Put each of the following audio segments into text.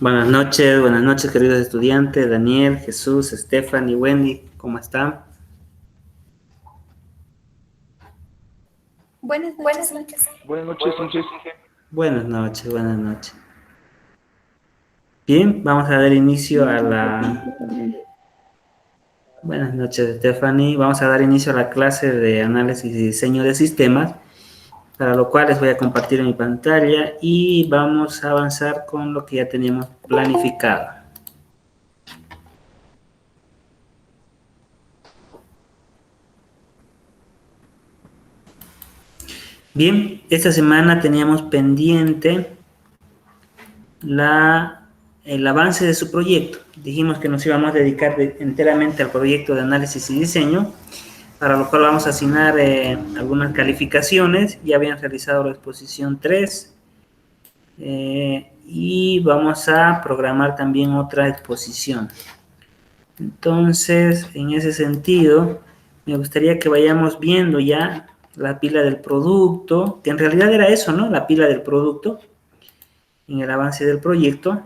Buenas noches queridos estudiantes, Daniel, Jesús, Stephanie, Wendy, ¿cómo están? Buenas noches, Inge. Buenas noches, Inge. Buenas noches. Bien, vamos a dar inicio a la... Buenas noches, Stephanie. Vamos a dar inicio a la clase de análisis y diseño de sistemas, para lo cual les voy a compartir mi pantalla y vamos a avanzar con lo que ya teníamos planificado. Bien, esta semana teníamos pendiente el avance de su proyecto. Dijimos que nos íbamos a dedicar enteramente al proyecto de análisis y diseño, para lo cual vamos a asignar algunas calificaciones. Ya habían realizado la exposición 3 y vamos a programar también otra exposición. Entonces, en ese sentido, me gustaría que vayamos viendo ya la pila del producto, que en realidad era eso, ¿no? La pila del producto en el avance del proyecto,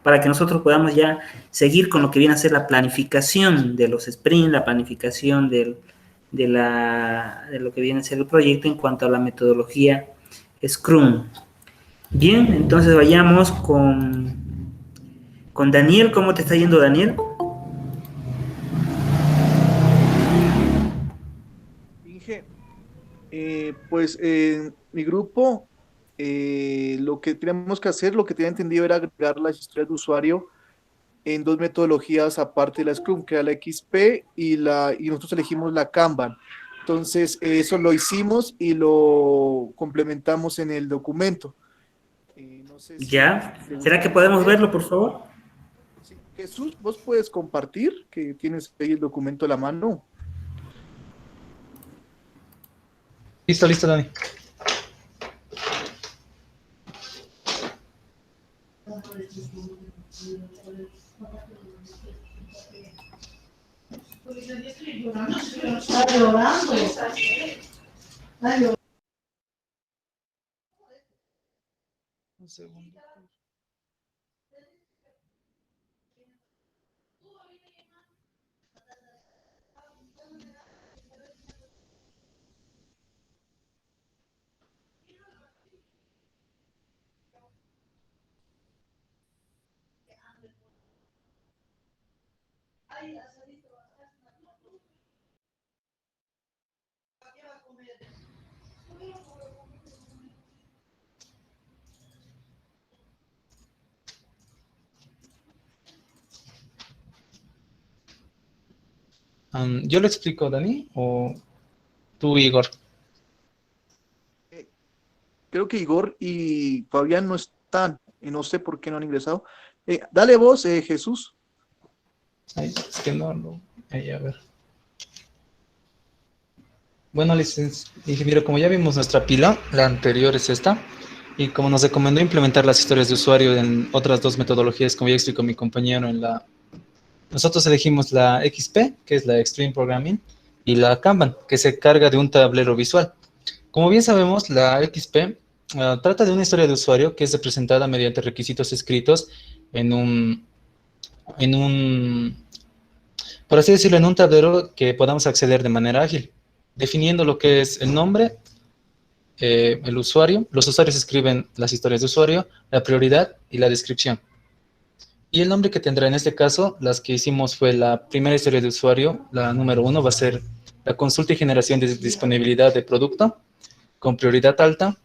para que nosotros podamos ya seguir con lo que viene a ser la planificación de los sprints, la planificación de lo que viene a ser el proyecto en cuanto a la metodología Scrum. Bien, entonces vayamos con Daniel. ¿Cómo te está yendo, Daniel? Inge, pues mi grupo, lo que teníamos que hacer, lo que tenía entendido era agregar las historias de usuario en dos metodologías aparte de la Scrum, que era la XP y nosotros elegimos la Kanban. Entonces, eso lo hicimos y lo complementamos en el documento. No sé ¿Ya? te ¿Será que gustaría podemos ver. verlo, por favor? Sí. Jesús, ¿vos puedes compartir que tienes ahí el documento a la mano? Listo, Dani. Está llorando. Un segundo. ¿Yo lo explico, Dani, o tú, Igor? Creo que Igor y Fabián no están, y no sé por qué no han ingresado. Dale vos, Jesús. Ay, es que no. Ahí, a ver. Bueno, ingeniero, como ya vimos nuestra pila, la anterior es esta, y como nos recomendó implementar las historias de usuario en otras dos metodologías, como ya explicó mi compañero nosotros elegimos la XP, que es la Extreme Programming, y la Kanban, que se carga de un tablero visual. Como bien sabemos, la XP trata de una historia de usuario que es representada mediante requisitos escritos por así decirlo, en un tablero que podamos acceder de manera ágil, definiendo lo que es el nombre, el usuario. Los usuarios escriben las historias de usuario, la prioridad y la descripción. Y el nombre que tendrá en este caso, las que hicimos fue la primera historia de usuario, la número 1 va a ser la consulta y generación de disponibilidad de producto con prioridad alta,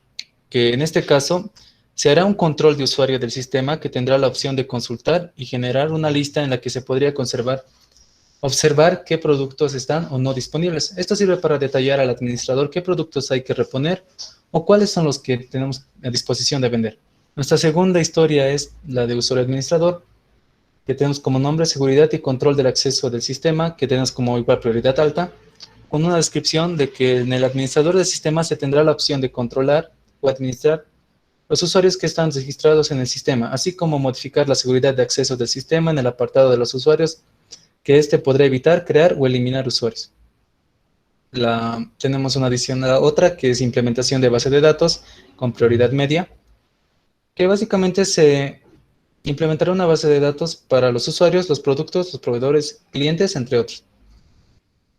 que en este caso se hará un control de usuario del sistema que tendrá la opción de consultar y generar una lista en la que se podría observar qué productos están o no disponibles. Esto sirve para detallar al administrador qué productos hay que reponer o cuáles son los que tenemos a disposición de vender. Nuestra segunda historia es la de usuario administrador, que tenemos como nombre seguridad y control del acceso del sistema, que tenemos como igual prioridad alta, con una descripción de que en el administrador del sistema se tendrá la opción de controlar o administrar los usuarios que están registrados en el sistema, así como modificar la seguridad de acceso del sistema en el apartado de los usuarios, que éste podrá evitar, crear o eliminar usuarios. Tenemos una adición a otra, que es implementación de base de datos con prioridad media, que básicamente se Implementará una base de datos para los usuarios, los productos, los proveedores, clientes, entre otros.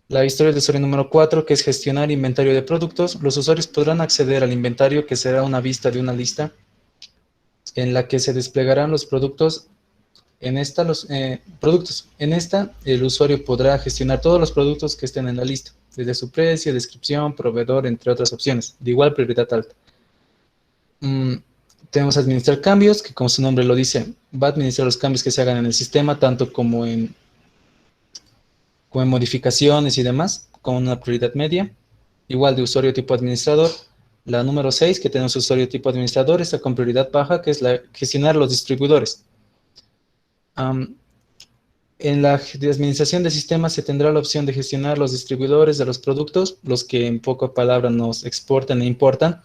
La historia de usuario número 4, que es gestionar inventario de productos. Los usuarios podrán acceder al inventario, que será una vista de una lista en la que se desplegarán los productos. En esta, el usuario podrá gestionar todos los productos que estén en la lista, desde su precio, descripción, proveedor, entre otras opciones, de igual prioridad alta. Tenemos administrar cambios, que como su nombre lo dice, va a administrar los cambios que se hagan en el sistema, tanto como en modificaciones y demás, con una prioridad media. Igual de usuario tipo administrador. La número 6, que tenemos usuario tipo administrador, está con prioridad baja, que es gestionar los distribuidores. En la administración de sistemas se tendrá la opción de gestionar los distribuidores de los productos, los que en pocas palabras nos exportan e importan,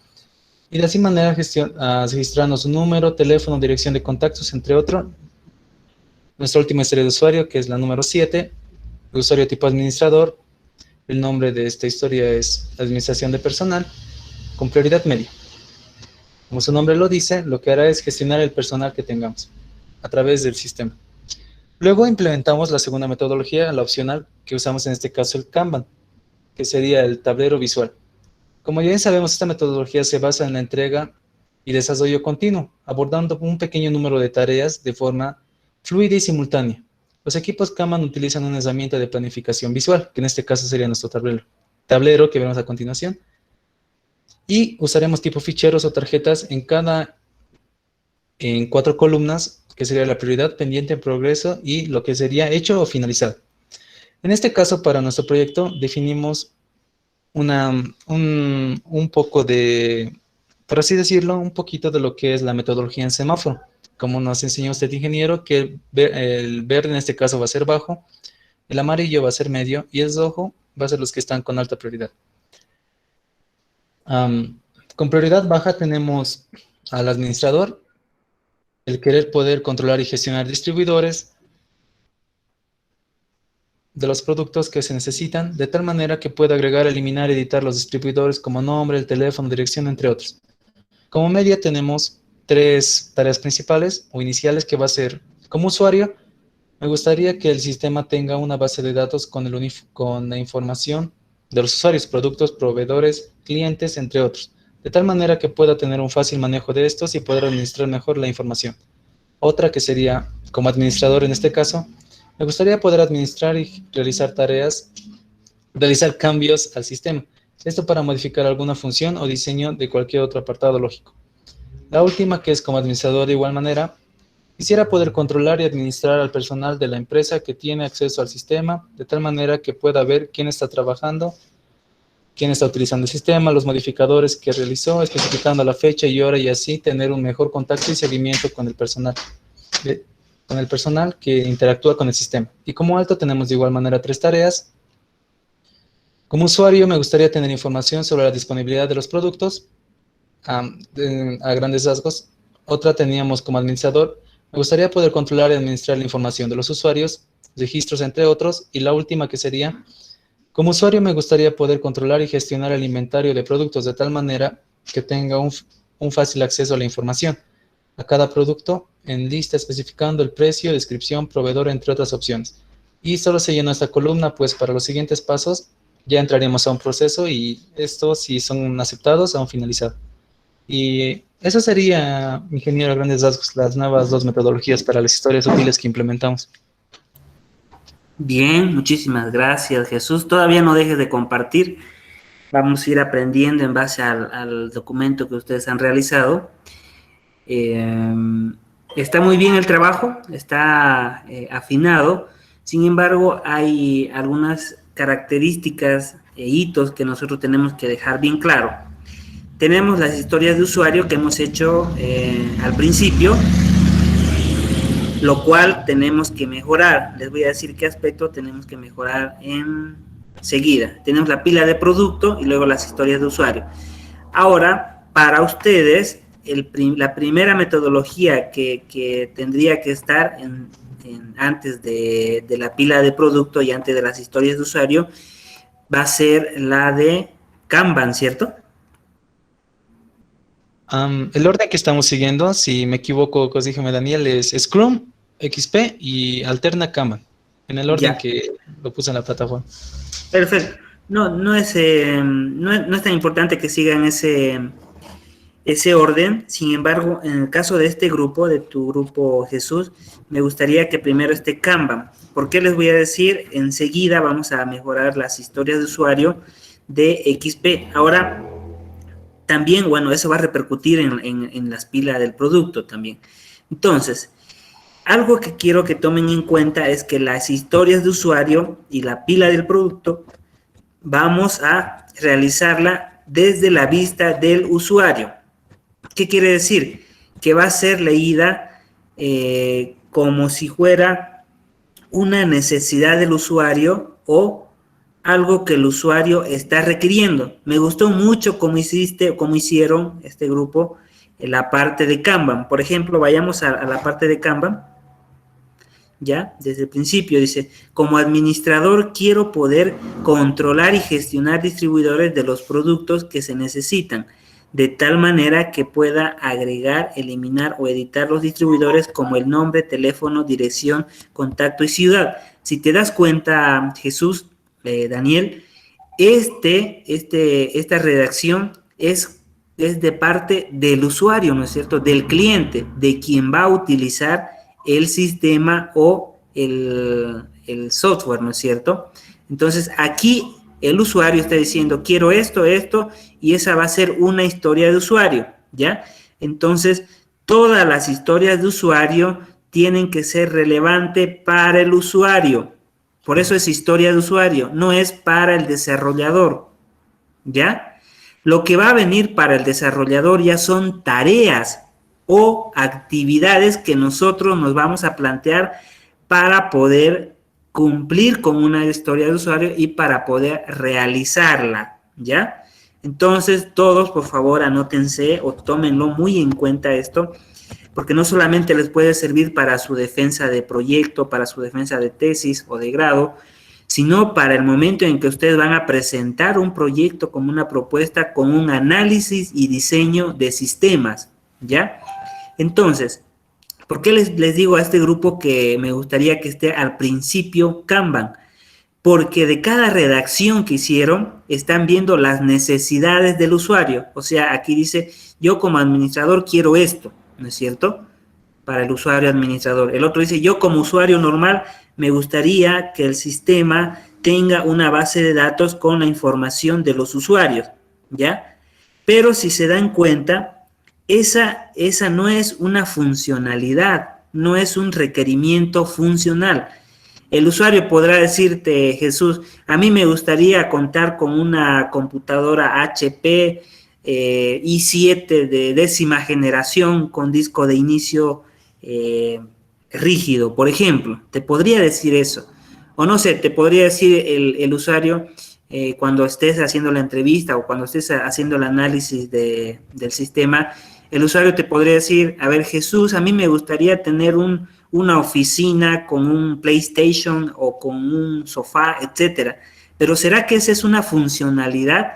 y de así manera registrarnos su número, teléfono, dirección de contactos, entre otros. Nuestra última historia de usuario, que es la número 7, usuario tipo administrador. El nombre de esta historia es administración de personal, con prioridad media. Como su nombre lo dice, lo que hará es gestionar el personal que tengamos a través del sistema. Luego implementamos la segunda metodología, la opcional, que usamos en este caso el Kanban, que sería el tablero visual. Como ya bien sabemos, esta metodología se basa en la entrega y desarrollo continuo, abordando un pequeño número de tareas de forma fluida y simultánea. Los equipos Kanban utilizan una herramienta de planificación visual, que en este caso sería nuestro tablero que veremos a continuación, y usaremos tipo ficheros o tarjetas en 4 columnas, que sería la prioridad, pendiente, progreso y lo que sería hecho o finalizado. En este caso, para nuestro proyecto, definimos un poco de, por así decirlo, un poquito de lo que es la metodología en semáforo. Como nos enseñó usted, ingeniero, que el verde en este caso va a ser bajo, el amarillo va a ser medio y el rojo va a ser los que están con alta prioridad. Con prioridad baja tenemos al administrador, el querer poder controlar y gestionar distribuidores de los productos que se necesitan, de tal manera que pueda agregar, eliminar, editar los distribuidores como nombre, el teléfono, dirección, entre otros. Como media tenemos 3 tareas principales o iniciales, que va a ser, como usuario, me gustaría que el sistema tenga una base de datos con la información de los usuarios, productos, proveedores, clientes, entre otros, de tal manera que pueda tener un fácil manejo de estos y poder administrar mejor la información. Otra que sería, como administrador en este caso, me gustaría poder administrar y realizar cambios al sistema. Esto para modificar alguna función o diseño de cualquier otro apartado lógico. La última, que es como administrador de igual manera, quisiera poder controlar y administrar al personal de la empresa que tiene acceso al sistema, de tal manera que pueda ver quién está trabajando, quién está utilizando el sistema, los modificadores que realizó, especificando la fecha y hora, y así tener un mejor contacto y seguimiento con el personal que interactúa con el sistema. Y como alto tenemos de igual manera 3 tareas. Como usuario me gustaría tener información sobre la disponibilidad de los productos, a grandes rasgos. Otra teníamos como administrador, me gustaría poder controlar y administrar la información de los usuarios, registros, entre otros. Y la última, que sería, como usuario me gustaría poder controlar y gestionar el inventario de productos de tal manera que tenga un fácil acceso a la información, a cada producto en lista, especificando el precio, descripción, proveedor, entre otras opciones. Y solo se llenó esta columna, pues para los siguientes pasos ya entraríamos a un proceso y estos, si son aceptados, a un finalizado. Y eso sería, ingeniero, a grandes rasgos, las nuevas 2 metodologías para las historias útiles que implementamos. Bien, muchísimas gracias, Jesús. Todavía no dejes de compartir. Vamos a ir aprendiendo en base al documento que ustedes han realizado. Está muy bien el trabajo, está afinado. Sin embargo, hay algunas características e hitos que nosotros tenemos que dejar bien claro. Tenemos las historias de usuario que hemos hecho al principio, lo cual tenemos que mejorar. Les voy a decir qué aspecto tenemos que mejorar enseguida. Tenemos la pila de producto y luego las historias de usuario. Ahora, para ustedes, la primera metodología que tendría que estar antes de la pila de producto y antes de las historias de usuario va a ser la de Kanban, ¿cierto? El orden que estamos siguiendo, si me equivoco, corrígeme Daniel, es Scrum, XP y Alterna Kanban, en el orden Ya, que lo puse en la plataforma. perfecto. No es tan importante que sigan ese orden. Sin embargo, en el caso de este grupo, de tu grupo Jesús, me gustaría que primero esté Kanban. ¿Por qué les voy a decir? Enseguida vamos a mejorar las historias de usuario de XP. Ahora, también, bueno, eso va a repercutir en las pilas del producto también. Entonces, algo que quiero que tomen en cuenta es que las historias de usuario y la pila del producto vamos a realizarla desde la vista del usuario. ¿Qué quiere decir? Que va a ser leída como si fuera una necesidad del usuario o algo que el usuario está requiriendo. Me gustó mucho cómo hicieron este grupo en la parte de Kanban. Por ejemplo, vayamos a la parte de Kanban. ¿Ya? Desde el principio dice, como administrador quiero poder controlar y gestionar distribuidores de los productos que se necesitan, de tal manera que pueda agregar, eliminar o editar los distribuidores como el nombre, teléfono, dirección, contacto y ciudad. Si te das cuenta, Jesús, Daniel, esta redacción es de parte del usuario, ¿no es cierto? Del cliente, de quien va a utilizar el sistema o el software, ¿no es cierto? Entonces, aquí el usuario está diciendo, quiero esto, y esa va a ser una historia de usuario, ¿ya? Entonces, todas las historias de usuario tienen que ser relevantes para el usuario. Por eso es historia de usuario, no es para el desarrollador, ¿ya? Lo que va a venir para el desarrollador ya son tareas o actividades que nosotros nos vamos a plantear para poder cumplir con una historia de usuario y para poder realizarla, ¿ya? Entonces, todos, por favor, anótense o tómenlo muy en cuenta esto, porque no solamente les puede servir para su defensa de proyecto, para su defensa de tesis o de grado, sino para el momento en que ustedes van a presentar un proyecto como una propuesta con un análisis y diseño de sistemas, ¿ya? Entonces, ¿por qué les digo a este grupo que me gustaría que esté al principio Kanban? Porque de cada redacción que hicieron, están viendo las necesidades del usuario. O sea, aquí dice, yo como administrador quiero esto, ¿no es cierto? Para el usuario administrador. El otro dice, yo como usuario normal, me gustaría que el sistema tenga una base de datos con la información de los usuarios, ¿ya? Pero si se dan cuenta, esa no es una funcionalidad, no es un requerimiento funcional. El usuario podrá decirte, Jesús, a mí me gustaría contar con una computadora HP i7 de 10ª generación con disco de inicio rígido, por ejemplo. Te podría decir eso. O no sé, te podría decir el usuario cuando estés haciendo la entrevista o cuando estés haciendo el análisis del sistema, el usuario te podría decir, a ver, Jesús, a mí me gustaría tener una oficina con un PlayStation o con un sofá, etcétera. Pero ¿será que esa es una funcionalidad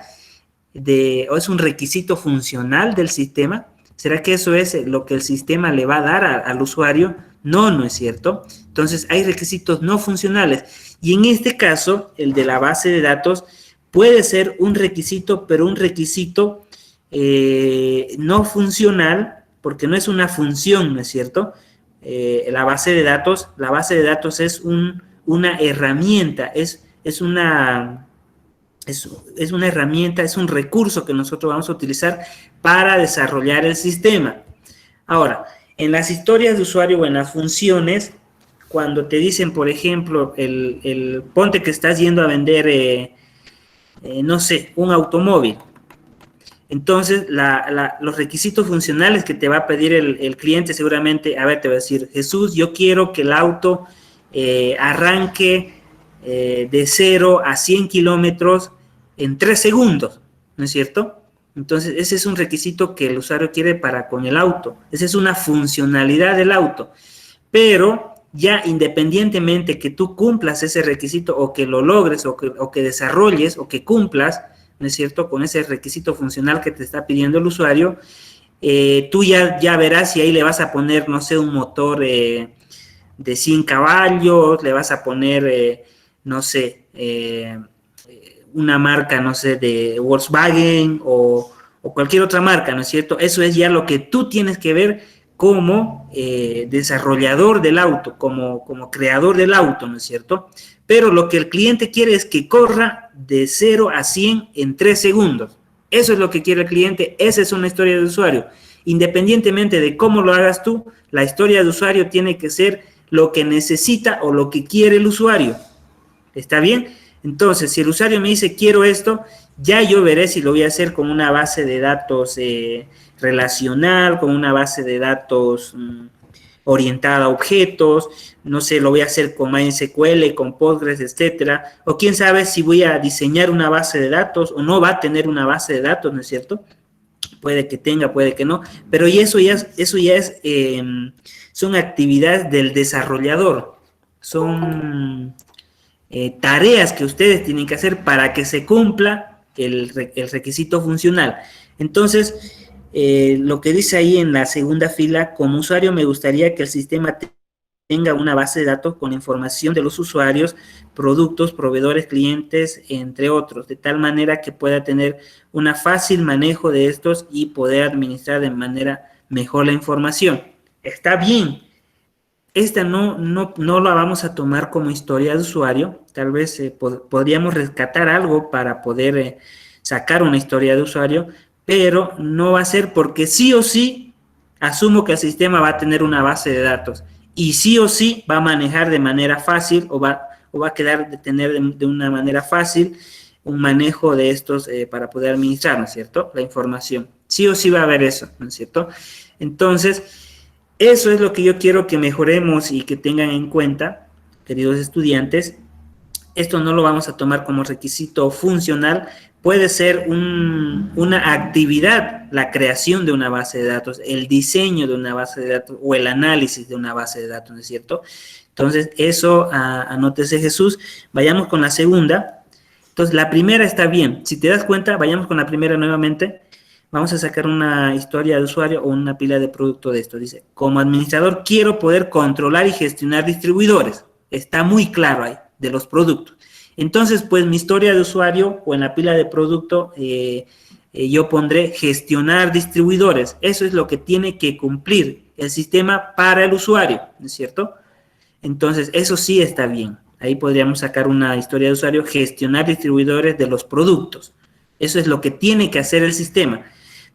o es un requisito funcional del sistema? ¿Será que eso es lo que el sistema le va a dar al usuario? No, no es cierto. Entonces, hay requisitos no funcionales. Y en este caso, el de la base de datos puede ser un requisito, pero un requisito no funcional, porque no es una función, ¿no es cierto? La base de datos es una herramienta, es una herramienta, es un recurso que nosotros vamos a utilizar para desarrollar el sistema. Ahora, en las historias de usuario o en las funciones, cuando te dicen, por ejemplo, ponte que estás yendo a vender, no sé, un automóvil. Entonces, los requisitos funcionales que te va a pedir el cliente seguramente, a ver, te va a decir, Jesús, yo quiero que el auto arranque de 0 a 100 kilómetros en 3 segundos, ¿no es cierto? Entonces, ese es un requisito que el usuario quiere con el auto. Esa es una funcionalidad del auto. Pero ya independientemente que tú cumplas ese requisito o que lo logres o que desarrolles o que cumplas, ¿no es cierto?, con ese requisito funcional que te está pidiendo el usuario, tú ya verás si ahí le vas a poner, no sé, un motor de 100 caballos, le vas a poner, no sé, una marca, no sé, de Volkswagen o cualquier otra marca, ¿no es cierto? Eso es ya lo que tú tienes que ver como desarrollador del auto, como creador del auto, ¿no es cierto? Pero lo que el cliente quiere es que corra de 0 a 100 en 3 segundos. Eso es lo que quiere el cliente, esa es una historia de usuario. Independientemente de cómo lo hagas tú, la historia de usuario tiene que ser lo que necesita o lo que quiere el usuario. ¿Está bien? Entonces, si el usuario me dice quiero esto, ya yo veré si lo voy a hacer con una base de datos relacional, con una base de datos orientada a objetos, no sé, lo voy a hacer con MySQL, con Postgres, etcétera, o quién sabe si voy a diseñar una base de datos o no va a tener una base de datos, ¿no es cierto? Puede que tenga, puede que no, pero y eso ya es son actividades del desarrollador, son tareas que ustedes tienen que hacer para que se cumpla el requisito funcional. Entonces, lo que dice ahí en la segunda fila, como usuario me gustaría que el sistema tenga una base de datos con información de los usuarios, productos, proveedores, clientes, entre otros, de tal manera que pueda tener un fácil manejo de estos y poder administrar de manera mejor la información. Está bien. Esta no la vamos a tomar como historia de usuario, tal vez podríamos rescatar algo para poder sacar una historia de usuario, pero no va a ser porque sí o sí asumo que el sistema va a tener una base de datos y sí o sí va a manejar de manera fácil o va a quedar de tener de una manera fácil un manejo de estos para poder administrar, ¿no es cierto?, la información. Sí o sí va a haber eso, ¿no es cierto? Entonces, eso es lo que yo quiero que mejoremos y que tengan en cuenta, queridos estudiantes. Esto no lo vamos a tomar como requisito funcional, puede ser una actividad, la creación de una base de datos, el diseño de una base de datos o el análisis de una base de datos, ¿no es cierto? Entonces, eso anótese, Jesús. Vayamos con la segunda. Entonces, la primera está bien. Si te das cuenta, vayamos con la primera nuevamente. Vamos a sacar una historia de usuario o una pila de producto de esto. Dice, como administrador quiero poder controlar y gestionar distribuidores. Está muy claro ahí, de los productos. Entonces, pues mi historia de usuario o en la pila de producto, yo pondré gestionar distribuidores. Eso es lo que tiene que cumplir el sistema para el usuario, ¿no es cierto? Entonces, eso sí está bien. Ahí podríamos sacar una historia de usuario, gestionar distribuidores de los productos. Eso es lo que tiene que hacer el sistema.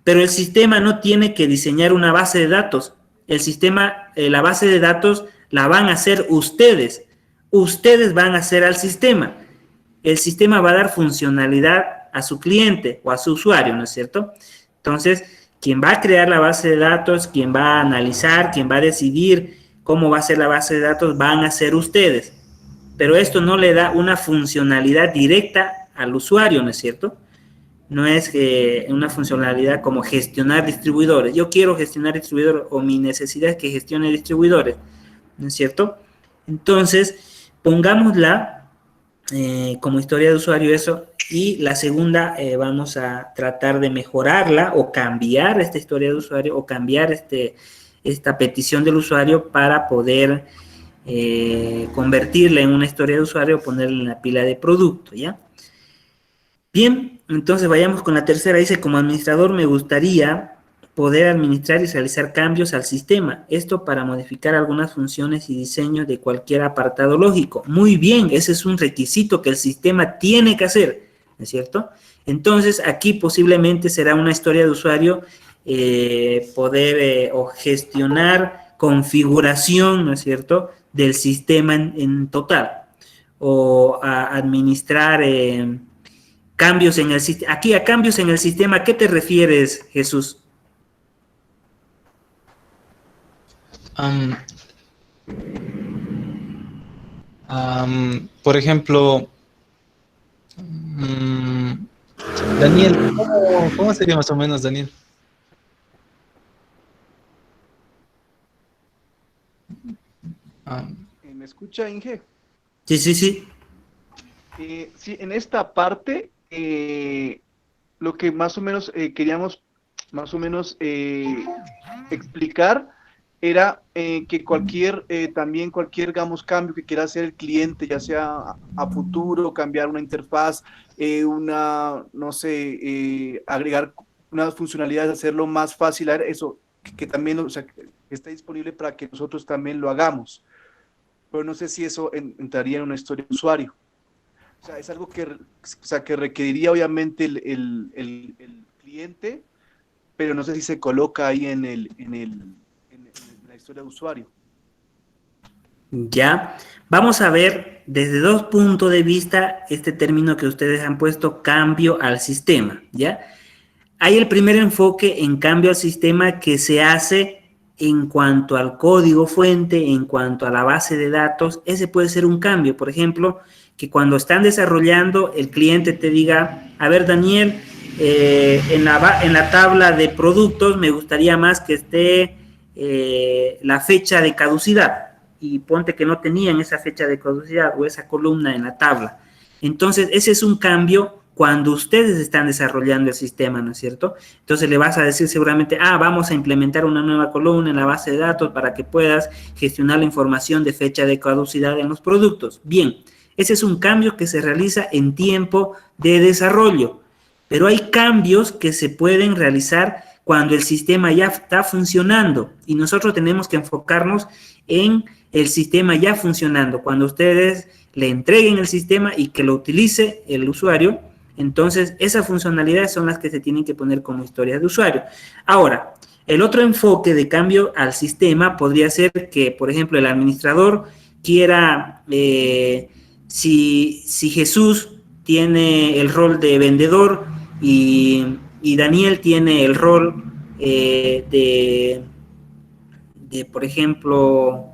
Pero el sistema no tiene que diseñar una base de datos. El sistema, la base de datos la van a hacer ustedes. Ustedes van a hacer al sistema. El sistema va a dar funcionalidad a su cliente o a su usuario, ¿no es cierto? Entonces, quien va a crear la base de datos, quien va a analizar, quien va a decidir cómo va a ser la base de datos, van a ser ustedes. Pero esto no le da una funcionalidad directa al usuario, ¿no es cierto? No es una funcionalidad como gestionar distribuidores. Yo quiero gestionar distribuidores o mi necesidad es que gestione distribuidores, ¿no es cierto? Entonces, pongámosla como historia de usuario eso, y la segunda vamos a tratar de mejorarla o cambiar esta historia de usuario o cambiar esta petición del usuario para poder convertirla en una historia de usuario o ponerla en la pila de producto, ¿ya? Bien, entonces vayamos con la tercera. Dice, como administrador me gustaría poder administrar y realizar cambios al sistema. Esto para modificar algunas funciones y diseños de cualquier apartado lógico. Muy bien, ese es un requisito que el sistema tiene que hacer, ¿no es cierto? Entonces, aquí posiblemente será una historia de usuario poder o gestionar configuración, ¿no es cierto?, del sistema en total. O administrar cambios en el sistema. Aquí a cambios en el sistema, ¿a qué te refieres, Jesús? Por ejemplo, Daniel, ¿cómo sería más o menos, Daniel? ¿Me escucha, Inge? Sí, sí, sí. Sí, en esta parte, lo que más o menos queríamos más o menos explicar era que también cualquier, digamos, cambio que quiera hacer el cliente, ya sea a futuro, cambiar una interfaz, no sé, agregar unas funcionalidades, hacerlo más fácil, eso, que también, o sea, que está disponible para que nosotros también lo hagamos. Pero no sé si eso entraría en una historia de usuario. O sea, es algo que requeriría obviamente el cliente, pero no sé si se coloca ahí en la historia de usuario. Ya, vamos a ver desde dos puntos de vista este término que ustedes han puesto, cambio al sistema, ¿ya? Hay el primer enfoque en cambio al sistema que se hace en cuanto al código fuente, en cuanto a la base de datos. Ese puede ser un cambio, por ejemplo, que cuando están desarrollando el cliente te diga, a ver Daniel, en la tabla de productos me gustaría más que esté la fecha de caducidad, y ponte que no tenían esa fecha de caducidad o esa columna en la tabla. Entonces, ese es un cambio cuando ustedes están desarrollando el sistema, ¿no es cierto? Entonces le vas a decir seguramente, vamos a implementar una nueva columna en la base de datos para que puedas gestionar la información de fecha de caducidad en los productos. Bien, ese es un cambio que se realiza en tiempo de desarrollo, pero hay cambios que se pueden realizar cuando el sistema ya está funcionando y nosotros tenemos que enfocarnos en el sistema ya funcionando. Cuando ustedes le entreguen el sistema y que lo utilice el usuario, entonces esas funcionalidades son las que se tienen que poner como historias de usuario. Ahora, el otro enfoque de cambio al sistema podría ser que, por ejemplo, el administrador quiera, si Jesús tiene el rol de vendedor y Daniel tiene el rol de, por ejemplo,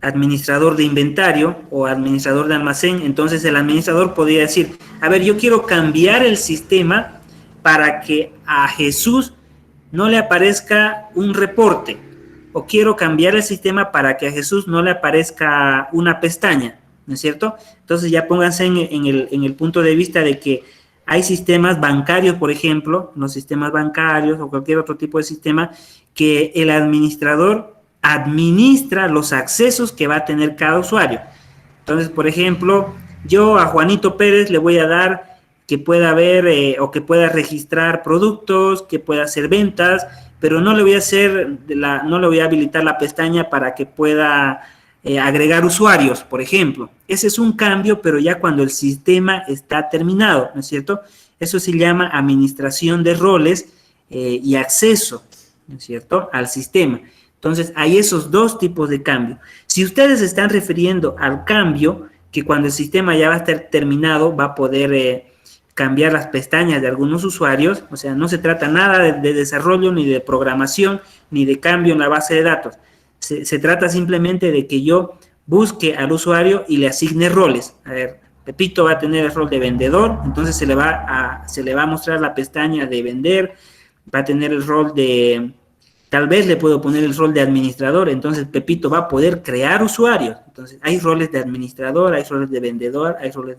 administrador de inventario o administrador de almacén, entonces el administrador podría decir, a ver, yo quiero cambiar el sistema para que a Jesús no le aparezca un reporte, o quiero cambiar el sistema para que a Jesús no le aparezca una pestaña, ¿no es cierto? Entonces ya pónganse en el punto de vista de que hay sistemas bancarios, por ejemplo, los sistemas bancarios o cualquier otro tipo de sistema, que el administrador administra los accesos que va a tener cada usuario. Entonces, por ejemplo, yo a Juanito Pérez le voy a dar que pueda ver o que pueda registrar productos, que pueda hacer ventas, pero no le voy a no le voy a habilitar la pestaña para que pueda agregar usuarios, por ejemplo. Ese es un cambio, pero ya cuando el sistema está terminado, ¿no es cierto? Eso se llama administración de roles y acceso, ¿no es cierto?, al sistema. Entonces, hay esos dos tipos de cambio. Si ustedes se están refiriendo al cambio, que cuando el sistema ya va a estar terminado, va a poder cambiar las pestañas de algunos usuarios, o sea, no se trata nada de desarrollo, ni de programación, ni de cambio en la base de datos. Se trata simplemente de que yo busque al usuario y le asigne roles. A ver, Pepito va a tener el rol de vendedor, entonces se le va a mostrar la pestaña de vender, va a tener el rol de... Tal vez le puedo poner el rol de administrador, entonces Pepito va a poder crear usuarios. Entonces hay roles de administrador, hay roles de vendedor, hay roles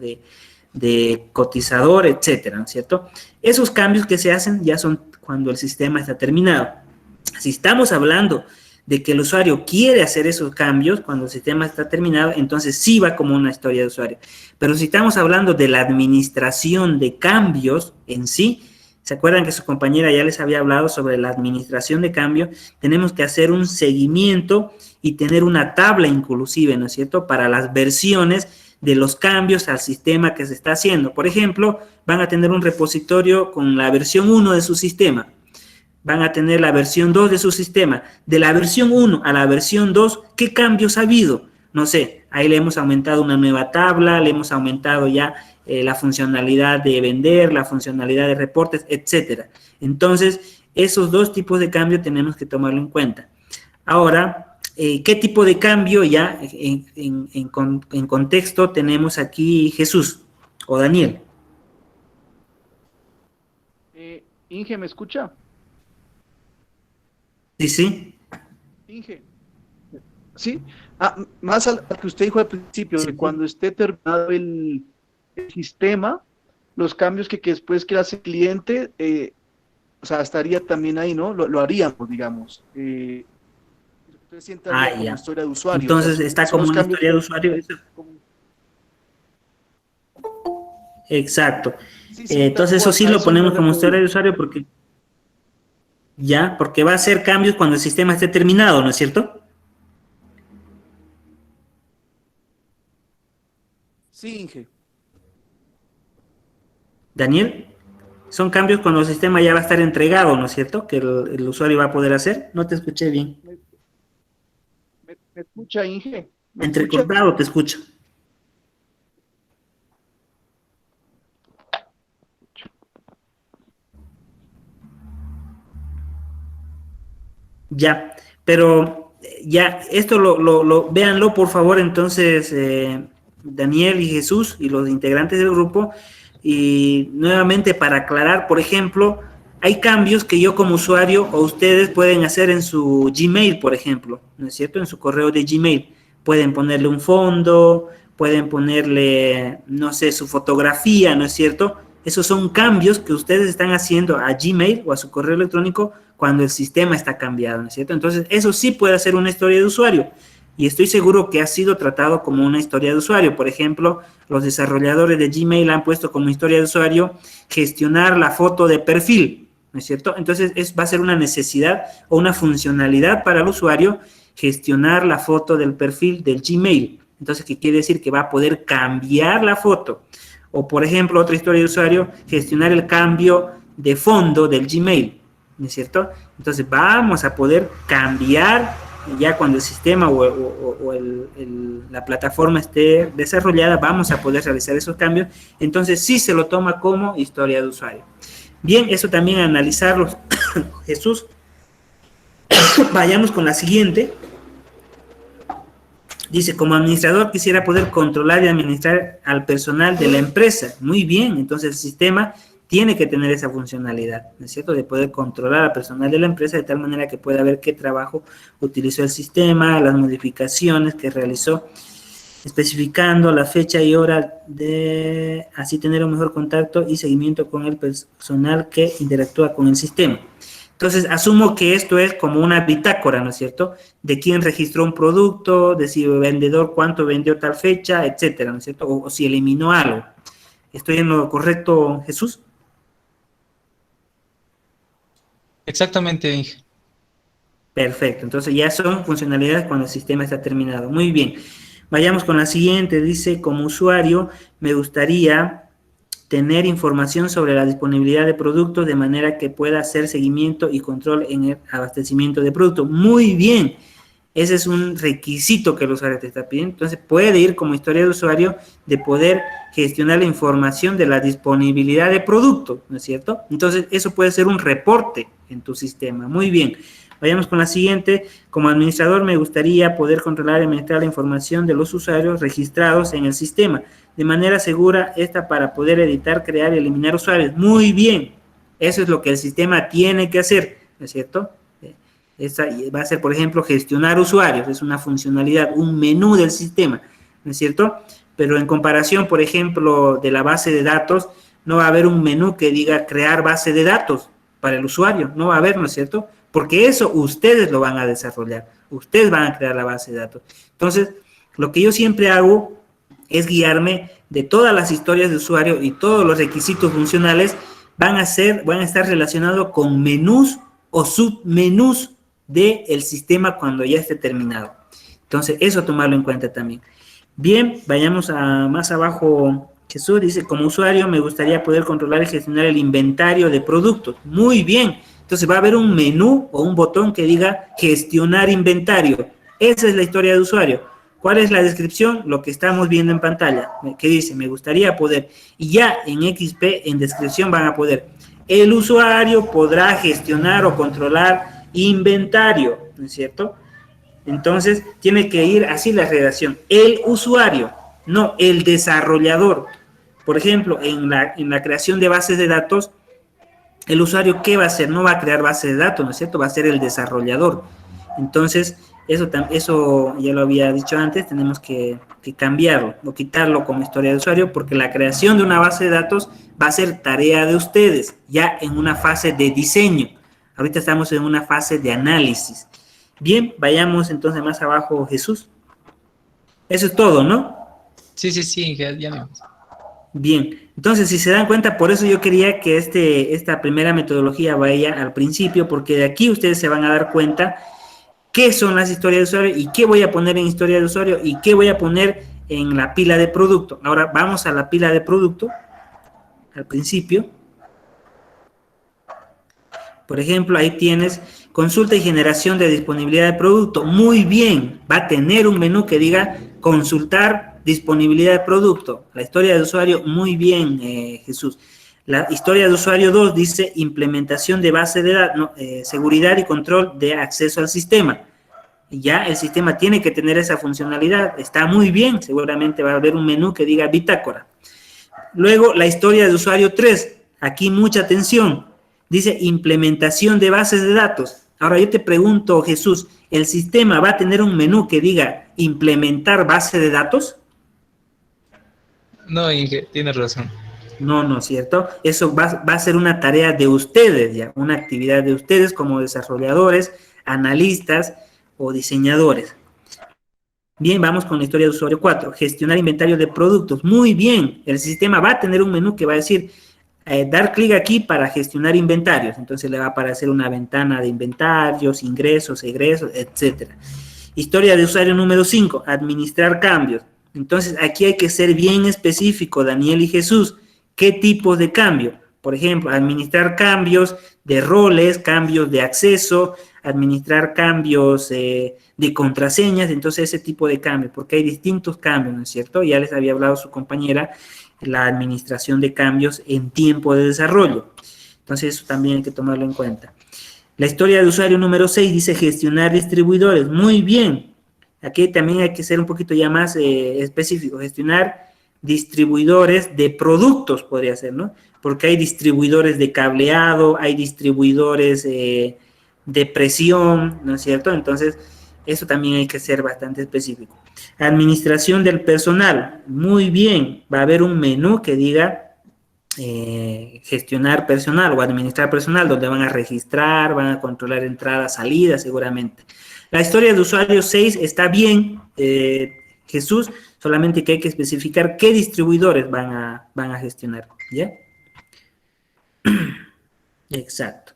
de cotizador, etcétera, ¿no es cierto? Esos cambios que se hacen ya son cuando el sistema está terminado. Si estamos hablando de que el usuario quiere hacer esos cambios cuando el sistema está terminado, entonces sí va como una historia de usuario. Pero si estamos hablando de la administración de cambios en sí, ¿se acuerdan que su compañera ya les había hablado sobre la administración de cambio? Tenemos que hacer un seguimiento y tener una tabla inclusive, ¿no es cierto?, para las versiones de los cambios al sistema que se está haciendo. Por ejemplo, van a tener un repositorio con la versión 1 de su sistema. Van a tener la versión 2 de su sistema. De la versión 1 a la versión 2, ¿qué cambios ha habido? No sé, ahí le hemos aumentado una nueva tabla, le hemos aumentado ya la funcionalidad de vender, la funcionalidad de reportes, etcétera. Entonces, esos dos tipos de cambio tenemos que tomarlo en cuenta. Ahora, ¿qué tipo de cambio ya en contexto tenemos aquí Jesús o Daniel? Inge, ¿me escucha? Sí, sí. Inge. Sí, más al que usted dijo al principio, Sí, de sí. cuando esté terminado el sistema, los cambios que después que hace el cliente, o sea, estaría también ahí, ¿no? Lo haríamos, digamos. Entonces sí entraría como Ya. historia de usuario, o sea, Entonces está son como los una cambios historia de usuario. Exacto. sí, sí, tal Entonces eso cual, sí a lo eso me ponemos como historia refería. de usuario porque porque va a hacer cambios cuando el sistema esté terminado, ¿no es cierto? Sí, Inge. Daniel, son cambios cuando el sistema ya va a estar entregado, ¿no es cierto? Que el usuario va a poder hacer. No te escuché bien. ¿Me escucha, Inge? ¿Me escucha? Entrecortado te escucho. Ya, pero ya, esto véanlo por favor entonces, Daniel y Jesús y los integrantes del grupo, y nuevamente para aclarar, por ejemplo, hay cambios que yo como usuario o ustedes pueden hacer en su Gmail, por ejemplo, ¿no es cierto? En su correo de Gmail. Pueden ponerle un fondo, pueden ponerle, no sé, su fotografía, ¿no es cierto? Esos son cambios que ustedes están haciendo a Gmail o a su correo electrónico cuando el sistema está cambiado, ¿no es cierto? Entonces, eso sí puede ser una historia de usuario. Y estoy seguro que ha sido tratado como una historia de usuario. Por ejemplo, los desarrolladores de Gmail han puesto como historia de usuario gestionar la foto de perfil, ¿no es cierto? Entonces, va a ser una necesidad o una funcionalidad para el usuario gestionar la foto del perfil del Gmail. Entonces, ¿qué quiere decir? Que va a poder cambiar la foto. O, por ejemplo, otra historia de usuario, gestionar el cambio de fondo del Gmail, ¿no es cierto? Entonces, vamos a poder cambiar ya cuando el sistema o la plataforma esté desarrollada, vamos a poder realizar esos cambios. Entonces, sí se lo toma como historia de usuario. Bien, eso también analizarlo, Jesús. Vayamos con la siguiente. Dice, como administrador quisiera poder controlar y administrar al personal de la empresa. Muy bien, entonces el sistema tiene que tener esa funcionalidad, ¿no es cierto? De poder controlar al personal de la empresa de tal manera que pueda ver qué trabajo utilizó el sistema, las modificaciones que realizó, especificando la fecha y hora de así tener un mejor contacto y seguimiento con el personal que interactúa con el sistema. Entonces, asumo que esto es como una bitácora, ¿no es cierto? De quién registró un producto, de si el vendedor cuánto vendió tal fecha, etcétera, ¿no es cierto? O si eliminó algo. ¿Estoy en lo correcto, Jesús? Exactamente, Inge. Perfecto, entonces ya son funcionalidades cuando el sistema está terminado. Muy bien, vayamos con la siguiente. Dice, como usuario, me gustaría tener información sobre la disponibilidad de productos de manera que pueda hacer seguimiento y control en el abastecimiento de productos. Muy bien, ese es un requisito que el usuario te está pidiendo. Entonces puede ir como historia de usuario de poder gestionar la información de la disponibilidad de productos, ¿no es cierto? Entonces eso puede ser un reporte en tu sistema. Muy bien. Vayamos con la siguiente. Como administrador me gustaría poder controlar y administrar la información de los usuarios registrados en el sistema de manera segura esta para poder editar, crear y eliminar usuarios. Muy bien, eso es lo que el sistema tiene que hacer, ¿no es cierto? Esta va a ser, por ejemplo, gestionar usuarios, es una funcionalidad, un menú del sistema, ¿no es cierto? Pero en comparación, por ejemplo, de la base de datos, no va a haber un menú que diga crear base de datos para el usuario, no va a haber, ¿no es cierto? Porque eso ustedes lo van a desarrollar, ustedes van a crear la base de datos. Entonces, lo que yo siempre hago es guiarme de todas las historias de usuario y todos los requisitos funcionales van a estar relacionados con menús o submenús del sistema cuando ya esté terminado. Entonces, eso tomarlo en cuenta también. Bien, vayamos a más abajo. Jesús dice, como usuario me gustaría poder controlar y gestionar el inventario de productos. Muy bien. Entonces va a haber un menú o un botón que diga gestionar inventario. Esa es la historia de usuario. ¿Cuál es la descripción? Lo que estamos viendo en pantalla, que dice, me gustaría poder, y ya en XP, en descripción van a poder, el usuario podrá gestionar o controlar inventario, ¿no es cierto? Entonces, tiene que ir así la redacción, el usuario, no el desarrollador. Por ejemplo, en la creación de bases de datos, el usuario, ¿qué va a hacer? No va a crear base de datos, ¿no es cierto? Va a ser el desarrollador. Entonces, Eso ya lo había dicho antes, tenemos que cambiarlo o quitarlo como historia de usuario, porque la creación de una base de datos va a ser tarea de ustedes, ya en una fase de diseño. Ahorita estamos en una fase de análisis. Bien, vayamos entonces más abajo, Jesús. Eso es todo, ¿no? Sí, sí, sí, ya vimos. Bien, entonces si se dan cuenta, por eso yo quería que esta primera metodología vaya al principio, porque de aquí ustedes se van a dar cuenta qué son las historias de usuario y qué voy a poner en historia de usuario y qué voy a poner en la pila de producto. Ahora vamos a la pila de producto, al principio. Por ejemplo, ahí tienes consulta y generación de disponibilidad de producto. Muy bien, va a tener un menú que diga consultar disponibilidad de producto. La historia de usuario, muy bien, Jesús. La historia de usuario 2 dice implementación de base de datos, no, seguridad y control de acceso al sistema. Ya el sistema tiene que tener esa funcionalidad. Está muy bien, seguramente va a haber un menú que diga bitácora. Luego, la historia de usuario 3. Aquí mucha atención. Dice implementación de bases de datos. Ahora yo te pregunto, Jesús, ¿el sistema va a tener un menú que diga implementar base de datos? No, Inge, tienes razón. No, no es cierto. Eso va a ser una tarea de ustedes, ya, una actividad de ustedes como desarrolladores, analistas o diseñadores. Bien, vamos con la historia de usuario 4. Gestionar inventario de productos. Muy bien. El sistema va a tener un menú que va a decir dar clic aquí para gestionar inventarios. Entonces le va a aparecer una ventana de inventarios, ingresos, egresos, etcétera. Historia de usuario número 5. Administrar cambios. Entonces aquí hay que ser bien específico, Daniel y Jesús. ¿Qué tipos de cambio? Por ejemplo, administrar cambios de roles, cambios de acceso, administrar cambios de contraseñas, entonces ese tipo de cambios, porque hay distintos cambios, ¿no es cierto? Ya les había hablado su compañera, la administración de cambios en tiempo de desarrollo. Entonces eso también hay que tomarlo en cuenta. La historia de usuario número 6 dice gestionar distribuidores. Muy bien. Aquí también hay que ser un poquito ya más específico. Gestionar distribuidores de productos podría ser, ¿no? Porque hay distribuidores de cableado, hay distribuidores de presión, ¿no es cierto? Entonces, eso también hay que ser bastante específico. Administración del personal. Muy bien. Va a haber un menú que diga gestionar personal o administrar personal, donde van a registrar, van a controlar entradas, salidas, seguramente. La historia de usuario 6 está bien, Jesús, solamente que hay que especificar qué distribuidores van a gestionar, ¿ya? Exacto.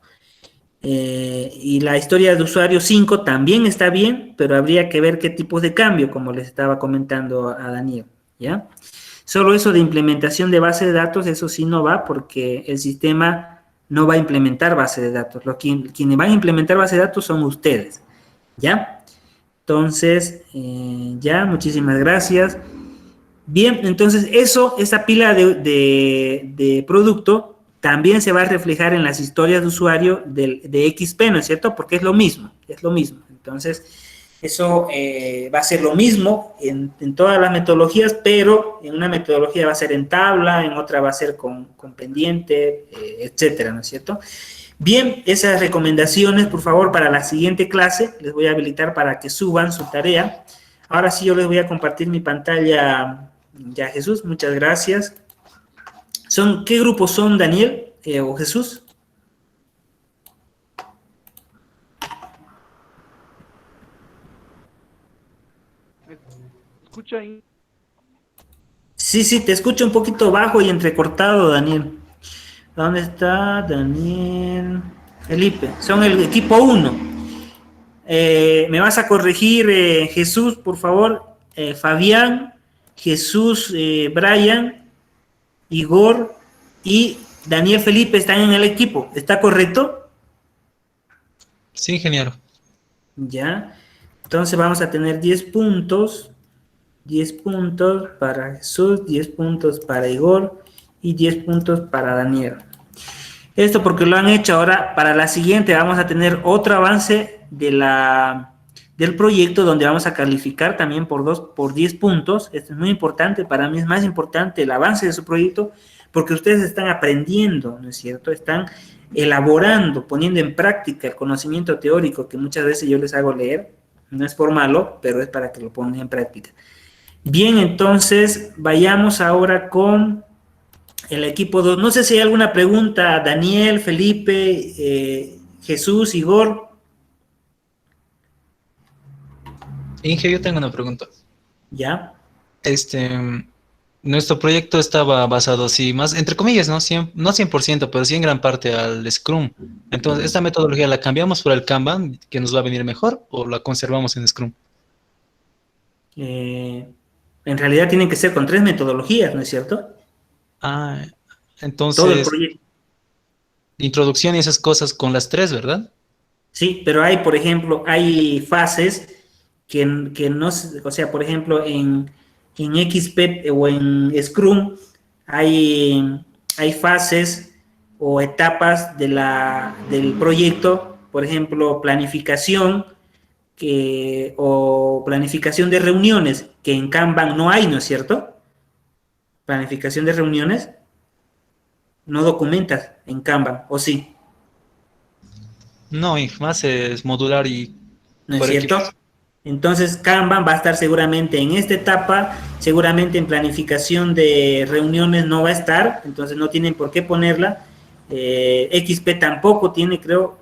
Y la historia de usuario 5 también está bien, pero habría que ver qué tipos de cambio, como les estaba comentando a Daniel, ¿ya? Solo eso de implementación de base de datos, eso sí no va, porque el sistema no va a implementar base de datos. Quienes van a implementar base de datos son ustedes, ¿ya? Entonces, ya, muchísimas gracias. Bien, entonces esa pila de producto también se va a reflejar en las historias de usuario de XP, ¿no es cierto? Porque es lo mismo, es lo mismo. Entonces, eso va a ser lo mismo en todas las metodologías, pero en una metodología va a ser en tabla, en otra va a ser con pendiente, etcétera, ¿no es cierto? Bien, esas recomendaciones, por favor, para la siguiente clase, les voy a habilitar para que suban su tarea. Ahora sí, yo les voy a compartir mi pantalla, ya Jesús, muchas gracias. ¿Qué grupos son, Daniel o Jesús? ¿Escucha ahí? Sí, te escucho un poquito bajo y entrecortado, Daniel. ¿Dónde está Daniel? Felipe, son el equipo 1. ¿Me vas a corregir, Jesús, por favor? Fabián, Jesús, Brian, Igor y Daniel Felipe están en el equipo. ¿Está correcto? Sí, ingeniero. Ya. Entonces vamos a tener 10 puntos. 10 puntos para Jesús, 10 puntos para Igor y 10 puntos para Daniel. Esto porque lo han hecho. Ahora para la siguiente vamos a tener otro avance del proyecto donde vamos a calificar también por 10 puntos. Esto es muy importante, para mí es más importante el avance de su proyecto porque ustedes están aprendiendo, ¿no es cierto? Están elaborando, poniendo en práctica el conocimiento teórico que muchas veces yo les hago leer, No es por malo, pero es para que lo pongan en práctica. Bien, entonces vayamos ahora con el equipo 2. No sé si hay alguna pregunta, Daniel, Felipe, Jesús, Igor. Inge, yo tengo una pregunta. Ya. Este, nuestro proyecto estaba basado, sí, más, entre comillas, ¿no? No 100%, pero sí en gran parte al Scrum. Entonces, ¿esta metodología la cambiamos por el Kanban, que nos va a venir mejor, o la conservamos en Scrum? En realidad tienen que ser con 3 metodologías, ¿no es cierto? Ah, Todo el entonces, proyecto. introducción y esas cosas con las tres, ¿verdad? Sí, pero hay, por ejemplo, hay fases que no, o sea, por ejemplo, en XP o en Scrum hay fases o etapas del proyecto, por ejemplo, planificación o planificación de reuniones, que en Kanban no hay, ¿no es cierto? Planificación de reuniones, no documentas en Kanban, ¿o sí? No, Inge, más es modular y ¿No es por cierto? equipos. Entonces, Kanban va a estar seguramente en esta etapa, seguramente en planificación de reuniones no va a estar, entonces no tienen por qué ponerla. XP tampoco tiene, creo,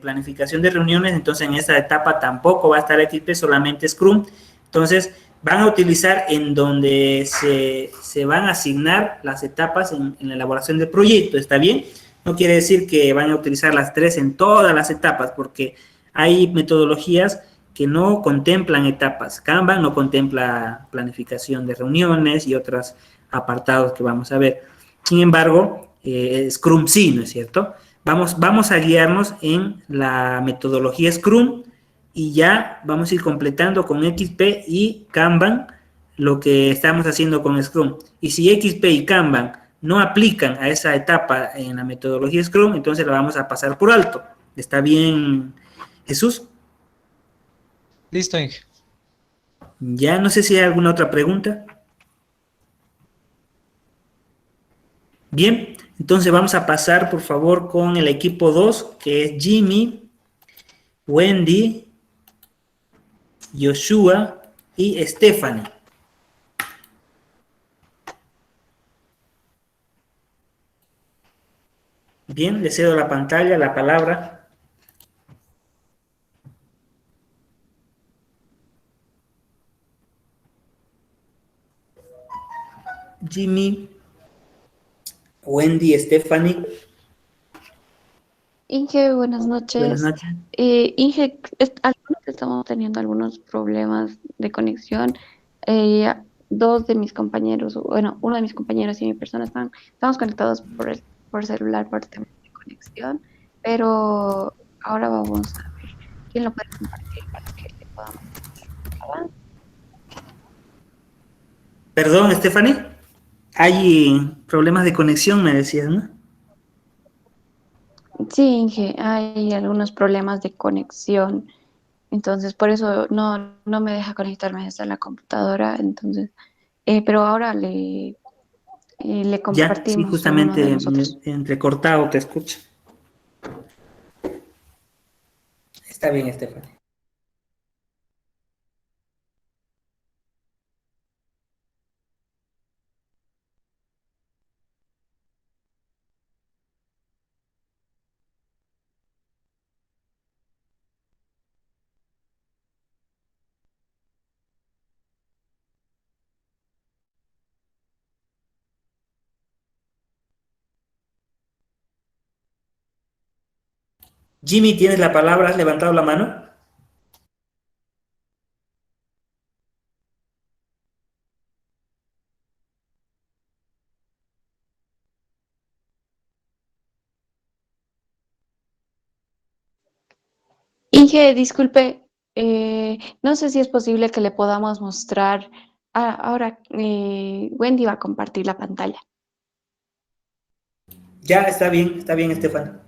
planificación de reuniones, entonces en esta etapa tampoco va a estar XP, solamente Scrum. Entonces, van a utilizar en donde se van a asignar las etapas en la elaboración del proyecto, ¿está bien? No quiere decir que van a utilizar las 3 en todas las etapas, porque hay metodologías que no contemplan etapas. Kanban no contempla planificación de reuniones y otros apartados que vamos a ver. Sin embargo, Scrum sí, ¿no es cierto? Vamos a guiarnos en la metodología Scrum y ya vamos a ir completando con XP y Kanban lo que estamos haciendo con Scrum. Y si XP y Kanban no aplican a esa etapa en la metodología Scrum, entonces la vamos a pasar por alto. ¿Está bien, Jesús? Listo, Inge. Ya no sé si hay alguna otra pregunta. Bien, entonces vamos a pasar por favor con el equipo 2, que es Jimmy, Wendy, Joshua y Stephanie. Bien, le cedo la pantalla, la palabra. Jimmy, Wendy, Stephanie. Inge, buenas Buenas noches. noches. Inge, algunos estamos teniendo algunos problemas de conexión. Eh, Dos de mis compañeros, bueno, uno de mis compañeros y mi persona estamos conectados por celular por temas de conexión, pero ahora vamos a ver quién lo puede compartir para que le podamos avanzar. Perdón, Stephanie. Hay problemas de conexión, me decías, ¿no? Sí, Inge, hay algunos problemas de conexión. Entonces, por eso no me deja conectarme desde la computadora. Entonces, pero ahora le Ya, sí, compartimos en uno de justamente nosotros. entrecortado te escucho. Está bien, Stephanie. Jimmy, ¿tienes la palabra? ¿Has levantado la mano? Inge, disculpe, no sé si es posible que le podamos mostrar. Ahora, Wendy va a compartir la pantalla. Ya, está bien, Stephanie.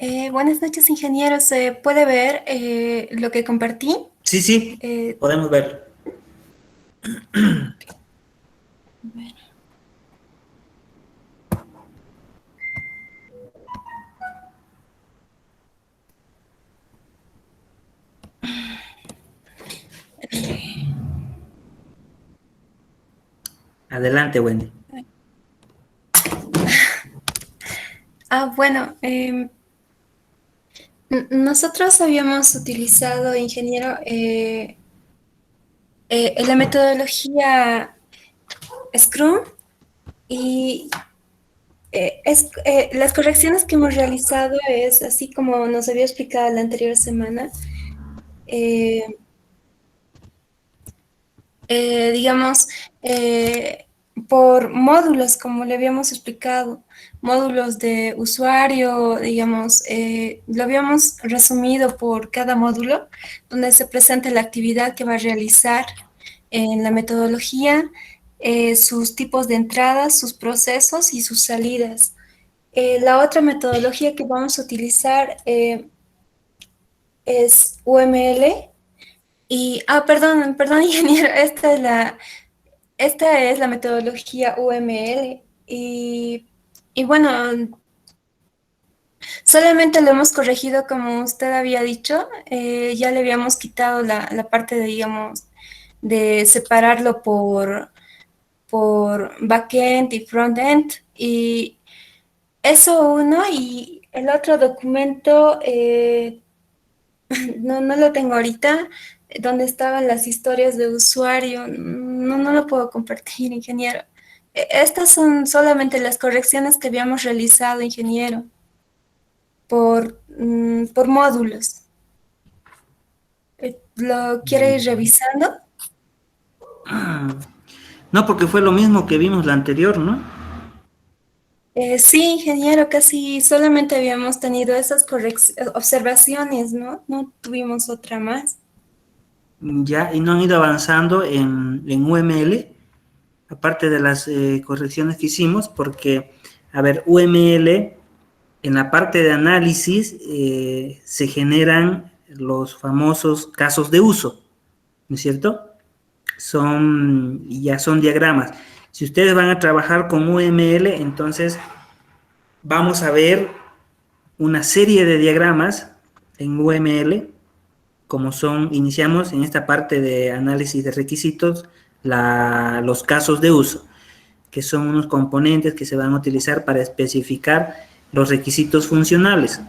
Buenas noches, ingeniero. ¿Se puede ver lo que compartí? Sí, sí, Eh, podemos verlo. Adelante, Wendy. bueno, nosotros habíamos utilizado, ingeniero, la metodología Scrum y las correcciones que hemos realizado es así como nos había explicado la anterior semana. eh, digamos, por módulos, como le habíamos explicado, módulos de usuario, digamos, lo habíamos resumido por cada módulo, donde se presenta la actividad que va a realizar en la metodología, sus tipos de entradas, sus procesos y sus salidas. La otra metodología que vamos a utilizar es UML. Y, perdón, ingeniero, esta es la metodología UML y bueno, solamente lo hemos corregido como usted había dicho, ya le habíamos quitado la parte de, digamos, de separarlo por backend y frontend y eso uno y el otro documento no lo tengo ahorita, donde estaban las historias de usuario, no lo puedo compartir, ingeniero. Estas son solamente las correcciones que habíamos realizado, ingeniero, por módulos. ¿Lo quiere ir revisando? No, porque fue lo mismo que vimos la anterior, ¿no? Sí, ingeniero, casi solamente habíamos tenido esas observaciones, ¿no? No tuvimos otra más. Ya, y no han ido avanzando en UML, aparte de las correcciones que hicimos, porque, a ver, UML, en la parte de análisis, se generan los famosos casos de uso, ¿no es cierto? Ya son diagramas. Si ustedes van a trabajar con UML, entonces vamos a ver una serie de diagramas en UML, como son, iniciamos en esta parte de análisis de requisitos, los casos de uso, que son unos componentes que se van a utilizar para especificar los requisitos funcionales.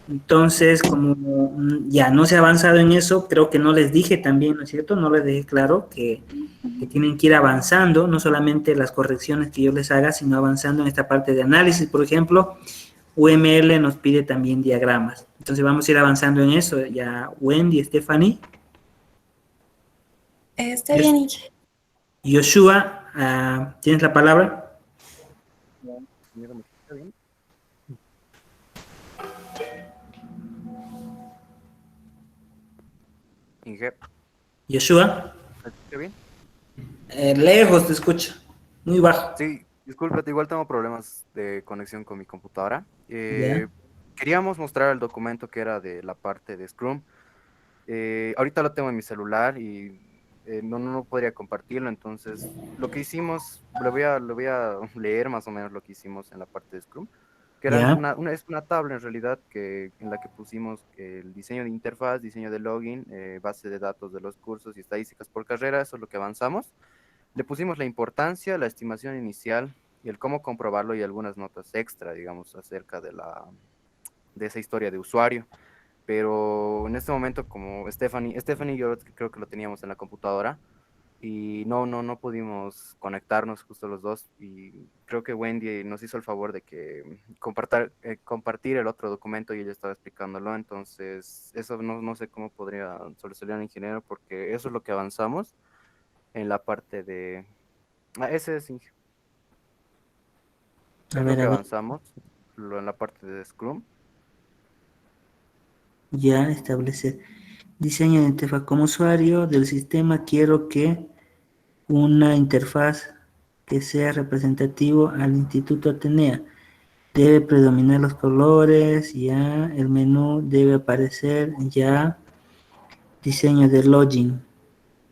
Entonces, como ya no se ha avanzado en eso, creo que no les dije también, ¿no es cierto? No les dejé claro que tienen que ir avanzando, no solamente las correcciones que yo les haga, sino avanzando en esta parte de análisis. Por ejemplo, UML nos pide también diagramas. Entonces vamos a ir avanzando en eso. Ya Wendy, Stephanie. Está bien, ingeniero. Yoshua, ¿tienes la palabra? Ingeniero, ¿me escucha bien? Inge, Yoshua, ¿me escucha bien? lejos te escucho, muy bajo. Sí, discúlpate, igual tengo problemas de conexión con mi computadora. Ya, Queríamos mostrar el documento que era de la parte de Scrum. Ahorita lo tengo en mi celular y no podría compartirlo, entonces lo que hicimos, le voy a leer más o menos lo que hicimos en la parte de Scrum, que era ya, es una tabla en realidad en la que pusimos el diseño de interfaz, diseño de login, base de datos de los cursos y estadísticas por carrera, eso es lo que avanzamos. Le pusimos la importancia, la estimación inicial y el cómo comprobarlo y algunas notas extra, digamos, acerca de esa historia de usuario. Pero en este momento, como Stephanie y yo creo que lo teníamos en la computadora y no pudimos conectarnos justo los dos y creo que Wendy nos hizo el favor de que compartir el otro documento y ella estaba explicándolo, entonces eso no sé cómo podría solucionar el ingeniero porque eso es lo que avanzamos en la parte de... ese a es lo que ver, avanzamos en la parte de Scrum. ya establecer. Diseño de interfaz como usuario del sistema, quiero que una interfaz que sea representativo al Instituto Atenea. Debe predominar los colores, ya. El menú debe aparecer, ya. Diseño de login,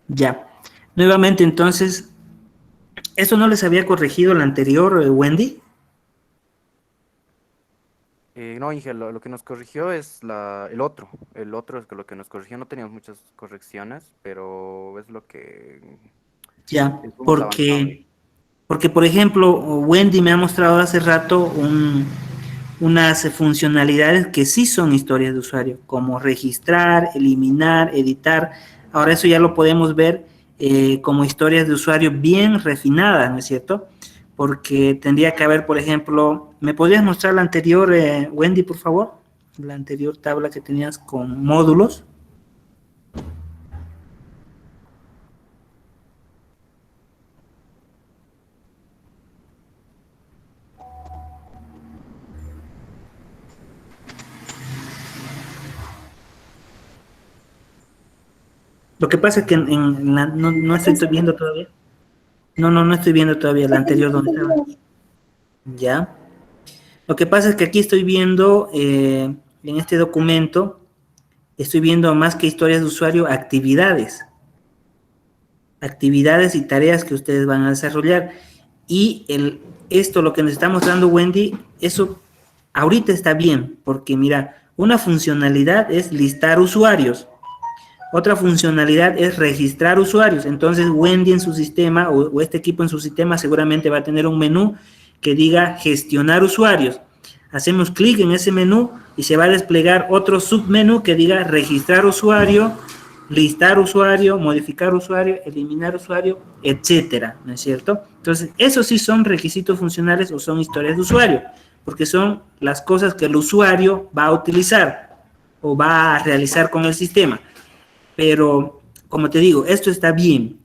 ya. Nuevamente, entonces, ¿eso no les había corregido el anterior, Wendy? No, Inge, lo que nos corrigió es el otro. El otro es que lo que nos corrigió. No teníamos muchas correcciones, pero es lo que Ya, fuimos avanzando. porque, por ejemplo, Wendy me ha mostrado hace rato unas funcionalidades que sí son historias de usuario, como registrar, eliminar, editar. Ahora eso ya lo podemos ver como historias de usuario bien refinadas, ¿no es cierto? Porque tendría que haber, por ejemplo, ¿me podrías mostrar la anterior, Wendy, por favor? La anterior tabla que tenías con módulos. Lo que pasa es que no estoy viendo todavía. No estoy viendo todavía la anterior donde estaba. Ya. Lo que pasa es que aquí estoy viendo, en este documento, estoy viendo más que historias de usuario, actividades. Actividades y tareas que ustedes van a desarrollar. Y esto, lo que nos está mostrando Wendy, eso ahorita está bien, porque mira, una funcionalidad es listar usuarios. Otra funcionalidad es registrar usuarios. Entonces, Wendy en su sistema o este equipo en su sistema seguramente va a tener un menú que diga gestionar usuarios. Hacemos clic en ese menú y se va a desplegar otro submenú que diga registrar usuario, listar usuario, modificar usuario, eliminar usuario, etcétera, ¿no es cierto? Entonces, esos sí son requisitos funcionales o son historias de usuario, porque son las cosas que el usuario va a utilizar o va a realizar con el sistema. Pero, como te digo, esto está bien.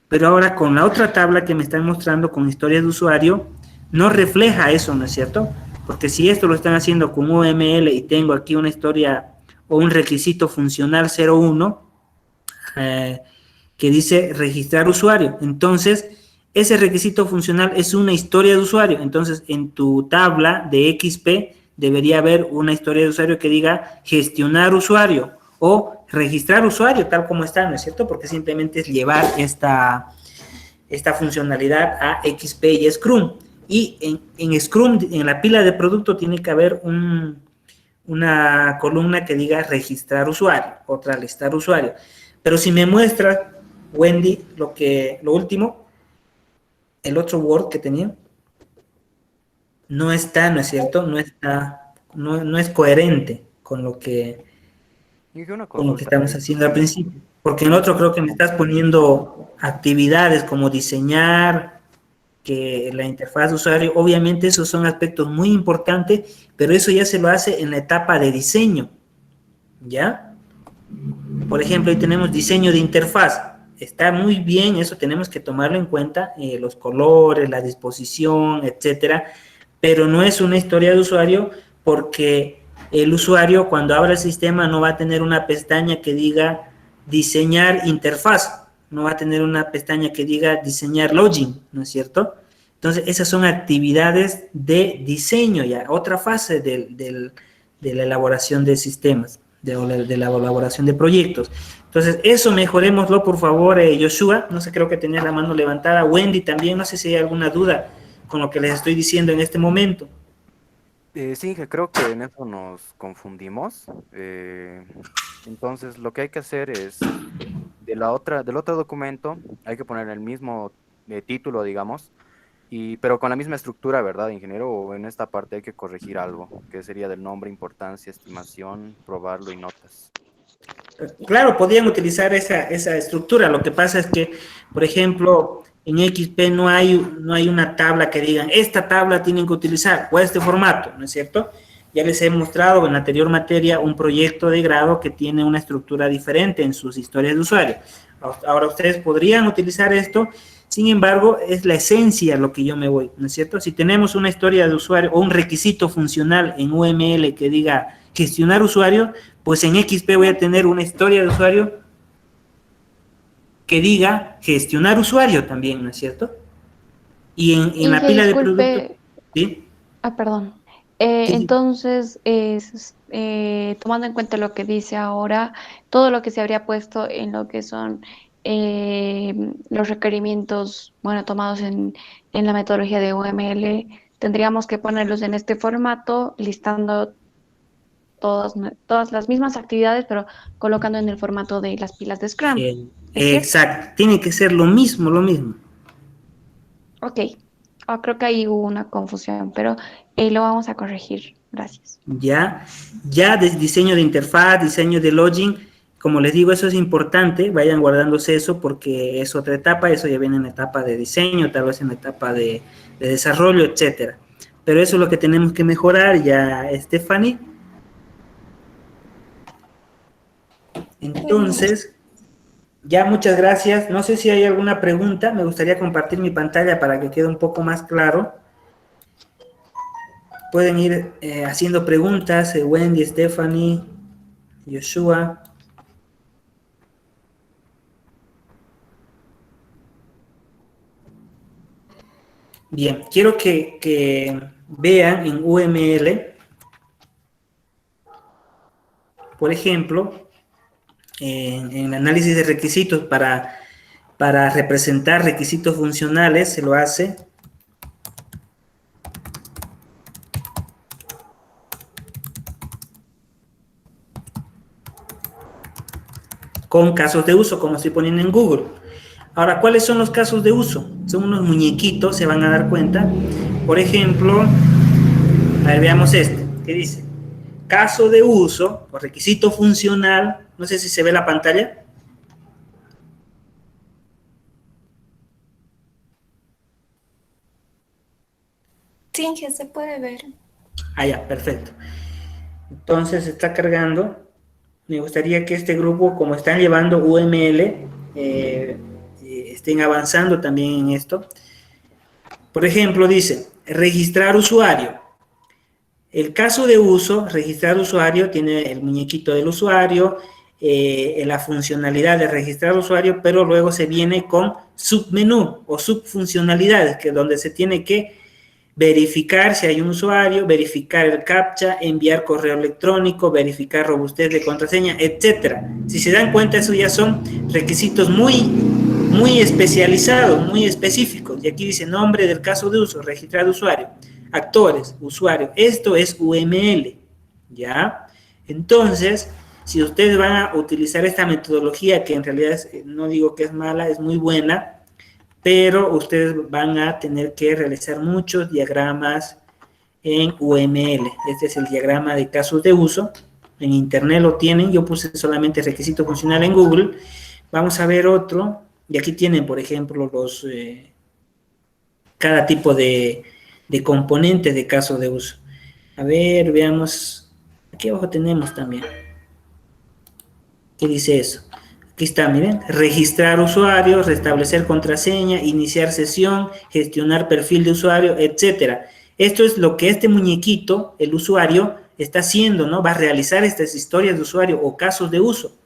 Pero ahora con la otra tabla que me están mostrando con historias de usuario, no refleja eso, ¿no es cierto? Porque si esto lo están haciendo con UML y tengo aquí una historia o un requisito funcional 01 que dice registrar usuario, entonces ese requisito funcional es una historia de usuario. Entonces en tu tabla de XP debería haber una historia de usuario que diga gestionar usuario o registrar usuario tal como está, ¿no es cierto? Porque simplemente es llevar esta funcionalidad a XP y Scrum. Y en Scrum, en la pila de producto, tiene que haber una columna que diga registrar usuario, otra listar usuario. Pero si me muestra, Wendy, lo último, el otro Word que tenía, no está, ¿no es cierto? No es coherente con lo que Inge, una con lo que consulta. estamos haciendo al principio. Porque en el otro creo que me estás poniendo actividades como diseñar, que la interfaz de usuario, obviamente esos son aspectos muy importantes, pero eso ya se lo hace en la etapa de diseño, ¿ya? Por ejemplo, ahí tenemos diseño de interfaz. Está muy bien, eso tenemos que tomarlo en cuenta, los colores, la disposición, etcétera, pero no es una historia de usuario porque el usuario cuando abra el sistema no va a tener una pestaña que diga diseñar interfaz, no va a tener una pestaña que diga diseñar login, ¿no es cierto? Entonces, esas son actividades de diseño ya, otra fase de la elaboración de sistemas, de la elaboración de proyectos. Entonces, eso mejorémoslo, por favor, Joshua. No sé, creo que tenía la mano levantada. Wendy también, no sé si hay alguna duda con lo que les estoy diciendo en este momento. Sí, Inge, creo que en eso nos confundimos. Entonces, lo que hay que hacer es, del otro documento, hay que poner el mismo título, digamos, pero con la misma estructura, ¿verdad, ingeniero? O en esta parte hay que corregir algo, que sería del nombre, importancia, estimación, probarlo y notas. Claro, podrían utilizar esa estructura. Lo que pasa es que, por ejemplo, en XP no hay una tabla que digan, esta tabla tienen que utilizar, o este formato, ¿no es cierto? Ya les he mostrado en la anterior materia un proyecto de grado que tiene una estructura diferente en sus historias de usuario. Ahora ustedes podrían utilizar esto, sin embargo, es la esencia lo que yo me voy, ¿no es cierto? Si tenemos una historia de usuario o un requisito funcional en UML que diga gestionar usuario, pues en XP voy a tener una historia de usuario que diga gestionar usuario también, ¿no es cierto? Y en la Inge, pila de productos, disculpe. ¿sí? Perdón. Entonces, tomando en cuenta lo que dice ahora, todo lo que se habría puesto en lo que son los requerimientos, bueno, tomados en la metodología de UML, tendríamos que ponerlos en este formato, listando todas las mismas actividades, pero colocando en el formato de las pilas de Scrum. ¿Es cierto? Exacto, tiene que ser lo mismo, lo mismo. Ok. Creo que ahí hubo una confusión, pero lo vamos a corregir. Gracias. Ya de diseño de interfaz, diseño de login, como les digo, eso es importante, vayan guardándose eso porque es otra etapa, eso ya viene en la etapa de diseño, tal vez en la etapa de desarrollo, etcétera. Pero eso es lo que tenemos que mejorar ya, Stephanie. Entonces, ya muchas gracias. No sé si hay alguna pregunta, me gustaría compartir mi pantalla para que quede un poco más claro. Pueden ir haciendo preguntas, Wendy, Stephanie, Joshua. Bien, quiero que vean en UML, por ejemplo, en el análisis de requisitos para representar requisitos funcionales, se lo hace con casos de uso, como estoy poniendo en Google. Ahora, ¿cuáles son los casos de uso? Son unos muñequitos, se van a dar cuenta. Por ejemplo, a ver, veamos este, ¿qué dice? Caso de uso o requisito funcional, no sé si se ve la pantalla. Sí, que se puede ver. Ah, ya, perfecto. Entonces está cargando. Me gustaría que este grupo, como están llevando UML, estén avanzando también en esto. Por ejemplo, dice, registrar usuario. El caso de uso, registrar usuario, tiene el muñequito del usuario, la funcionalidad de registrar usuario, pero luego se viene con submenú o subfuncionalidades, que es donde se tiene que verificar si hay un usuario, verificar el CAPTCHA, enviar correo electrónico, verificar robustez de contraseña, etcétera. Si se dan cuenta, eso ya son requisitos muy especializados, muy específicos. Y aquí dice nombre del caso de uso, registrar usuario, actores, usuario. Esto es UML, ¿ya? Entonces, si ustedes van a utilizar esta metodología, que en realidad no digo que es mala, es muy buena, pero ustedes van a tener que realizar muchos diagramas en UML. Este es el diagrama de casos de uso. En internet lo tienen. Yo puse solamente requisito funcional en Google. Vamos a ver otro. Y aquí tienen, por ejemplo, cada tipo de componentes de caso de uso. A ver, veamos. Aquí abajo tenemos también. ¿Qué dice eso? Aquí está, miren, registrar usuarios, restablecer contraseña, iniciar sesión, gestionar perfil de usuario, etcétera. Esto es lo que este muñequito, el usuario, está haciendo, ¿no? Va a realizar estas historias de usuario o casos de uso.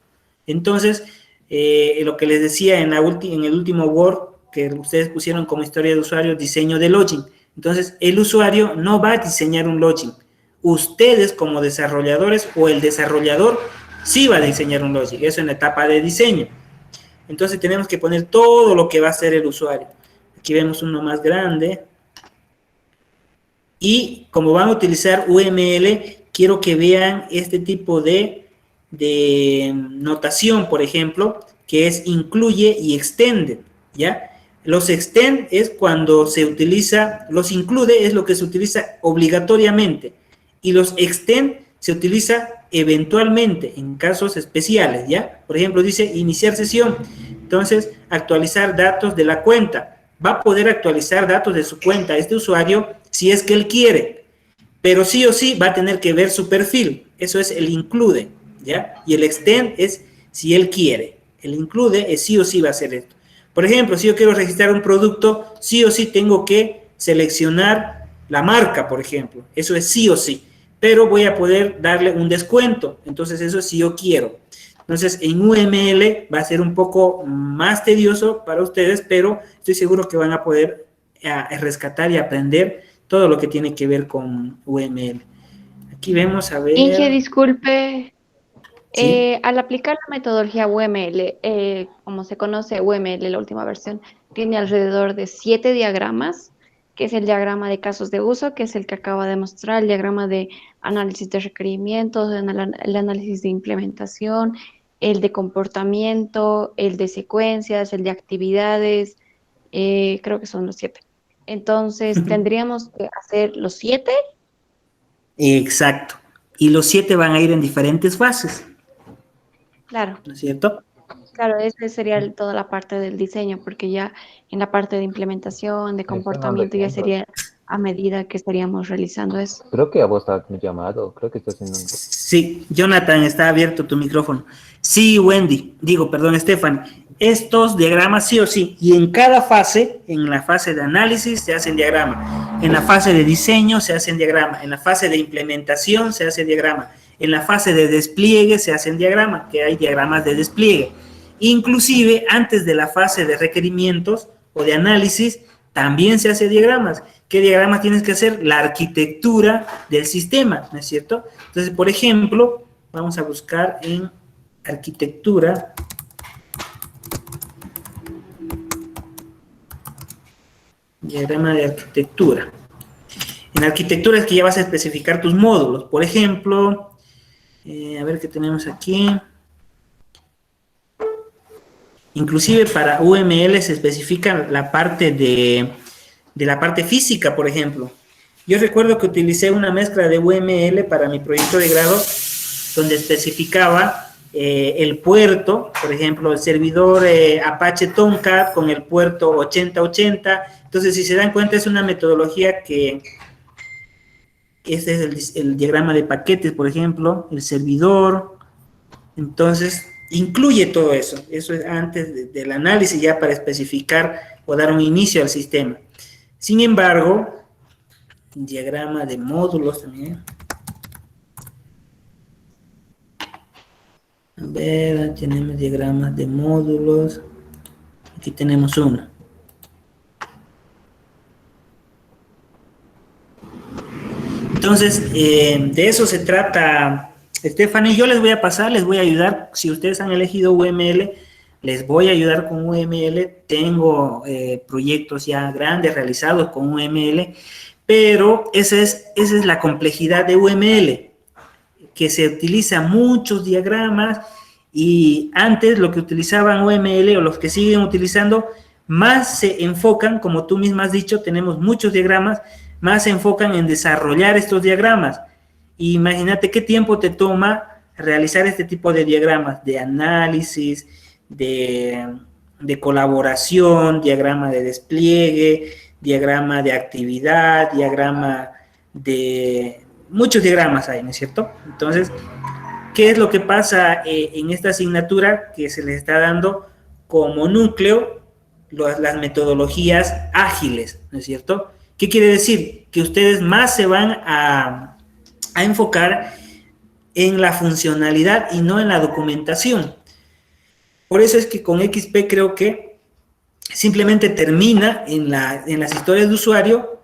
Entonces, lo que les decía en el último Word, que ustedes pusieron como historia de usuario, diseño de login. Entonces, el usuario no va a diseñar un login. Ustedes como desarrolladores o el desarrollador sí va a diseñar un login, eso en la etapa de diseño. Entonces tenemos que poner todo lo que va a hacer el usuario. Aquí vemos uno más grande. Y como van a utilizar UML, quiero que vean este tipo de notación, por ejemplo, que es incluye y extende, ¿ya? Los extend es cuando se utiliza, los include es lo que se utiliza obligatoriamente, y los extend se utiliza eventualmente en casos especiales, ¿ya? Por ejemplo, dice iniciar sesión, entonces actualizar datos de la cuenta. Va a poder actualizar datos de su cuenta este usuario si es que él quiere, pero sí o sí va a tener que ver su perfil. Eso es el include, ¿ya? Y el extend es si él quiere. El include es sí o sí va a hacer esto. Por ejemplo, si yo quiero registrar un producto, sí o sí tengo que seleccionar la marca, por ejemplo. Eso es sí o sí. Pero voy a poder darle un descuento. Entonces, eso es si yo quiero. Entonces, en UML va a ser un poco más tedioso para ustedes, pero estoy seguro que van a poder rescatar y aprender todo lo que tiene que ver con UML. Aquí vemos, a Inge, ver, disculpe, ¿sí? al aplicar la metodología UML, como se conoce UML, la última versión, tiene alrededor de 7 diagramas, que es el diagrama de casos de uso, que es el que acaba de mostrar, el diagrama de análisis de requerimientos, el análisis de implementación, el de comportamiento, el de secuencias, el de actividades, creo que son los 7. Entonces, tendríamos que hacer los 7. Exacto. Y los 7 van a ir en diferentes fases, Claro. ¿no es cierto? Claro, esa sería toda la parte del diseño, porque ya en la parte de implementación, de Están dando comportamiento, ya ejemplos. sería a medida que estaríamos realizando eso. Creo que a vos está tu llamado. Creo que está haciendo un... Sí, Jonathan, está abierto tu micrófono. Sí, Wendy, perdón, Estefan, estos diagramas sí o sí, y en cada fase, en la fase de análisis se hacen diagrama, en la fase de diseño se hacen diagrama, en la fase de implementación se hace diagrama, en la fase de despliegue se hacen diagrama, que hay diagramas de despliegue. Inclusive, antes de la fase de requerimientos o de análisis, también se hace diagramas. ¿Qué diagramas tienes que hacer? La arquitectura del sistema, ¿no es cierto? Entonces, por ejemplo, vamos a buscar en arquitectura. Diagrama de arquitectura. En arquitectura es que ya vas a especificar tus módulos. Por ejemplo, a ver qué tenemos aquí. Inclusive para UML se especifica la parte de la parte física, por ejemplo. Yo recuerdo que utilicé una mezcla de UML para mi proyecto de grado, donde especificaba el puerto, por ejemplo, el servidor Apache Tomcat con el puerto 8080. Entonces, si se dan cuenta, es una metodología que este es el diagrama de paquetes, por ejemplo, el servidor. Entonces, incluye todo eso. Eso es antes del análisis, ya para especificar o dar un inicio al sistema. Sin embargo, diagrama de módulos también. A ver, tenemos diagramas de módulos. Aquí tenemos uno. Entonces, de eso se trata, Stephanie. Yo les voy a pasar, les voy a ayudar. Si ustedes han elegido UML, les voy a ayudar con UML. Tengo proyectos ya grandes realizados con UML, pero esa es la complejidad de UML, que se utiliza muchos diagramas, y antes lo que utilizaban UML o los que siguen utilizando más se enfocan, como tú misma has dicho, tenemos muchos diagramas, más se enfocan en desarrollar estos diagramas. Y imagínate qué tiempo te toma realizar este tipo de diagramas, de análisis, de colaboración, diagrama de despliegue, diagrama de actividad, diagrama de... Muchos diagramas hay, ¿no es cierto? Entonces, ¿qué es lo que pasa en esta asignatura que se les está dando como núcleo? Las metodologías ágiles, ¿no es cierto? ¿Qué quiere decir? Que ustedes más se van a enfocar en la funcionalidad y no en la documentación. Por eso es que con XP creo que simplemente termina en las historias de usuario,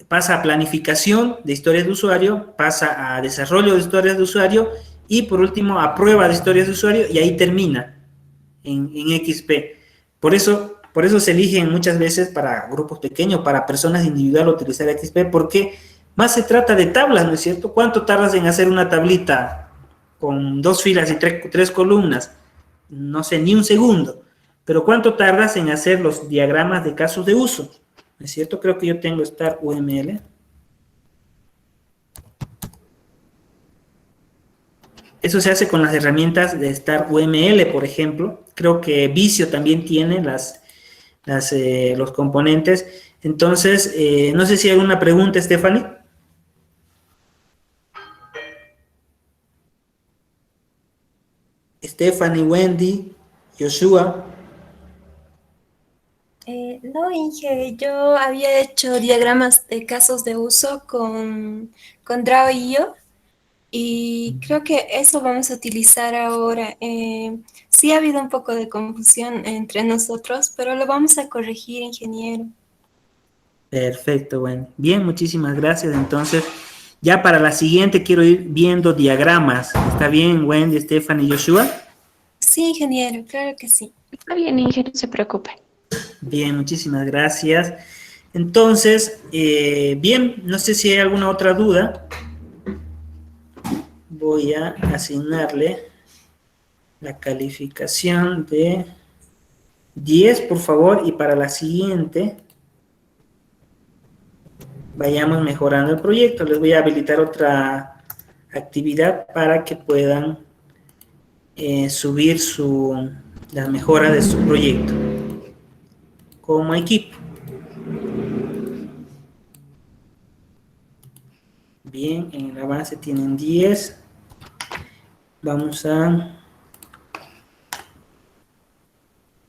pasa a planificación de historias de usuario, pasa a desarrollo de historias de usuario y por último a prueba de historias de usuario, y ahí termina en XP. Por eso se eligen muchas veces para grupos pequeños, para personas individuales utilizar XP, porque más se trata de tablas, ¿no es cierto? ¿Cuánto tardas en hacer una tablita con 2 filas y 3 columnas? No sé, ni un segundo. Pero ¿cuánto tardas en hacer los diagramas de casos de uso? ¿No es cierto? Creo que yo tengo Star UML. Eso se hace con las herramientas de Star UML, por ejemplo. Creo que Visio también tiene los componentes. Entonces, no sé si hay alguna pregunta, Stephanie. Stephanie, Wendy, Joshua. No, Inge, yo había hecho diagramas de casos de uso con Draw.io y creo que eso vamos a utilizar ahora. Sí ha habido un poco de confusión entre nosotros, pero lo vamos a corregir, ingeniero. Perfecto, Wendy. Bien, muchísimas gracias. Entonces, ya para la siguiente quiero ir viendo diagramas. ¿Está bien, Wendy, Stephanie y Joshua? Sí, ingeniero, claro que sí. Está bien, ingeniero, no se preocupe. Bien, muchísimas gracias. Entonces, bien, no sé si hay alguna otra duda. Voy a asignarle la calificación de 10, por favor, y para la siguiente vayamos mejorando el proyecto. Les voy a habilitar otra actividad para que puedan subir la mejora de su proyecto como equipo. Bien, en el avance tienen 10. Vamos a...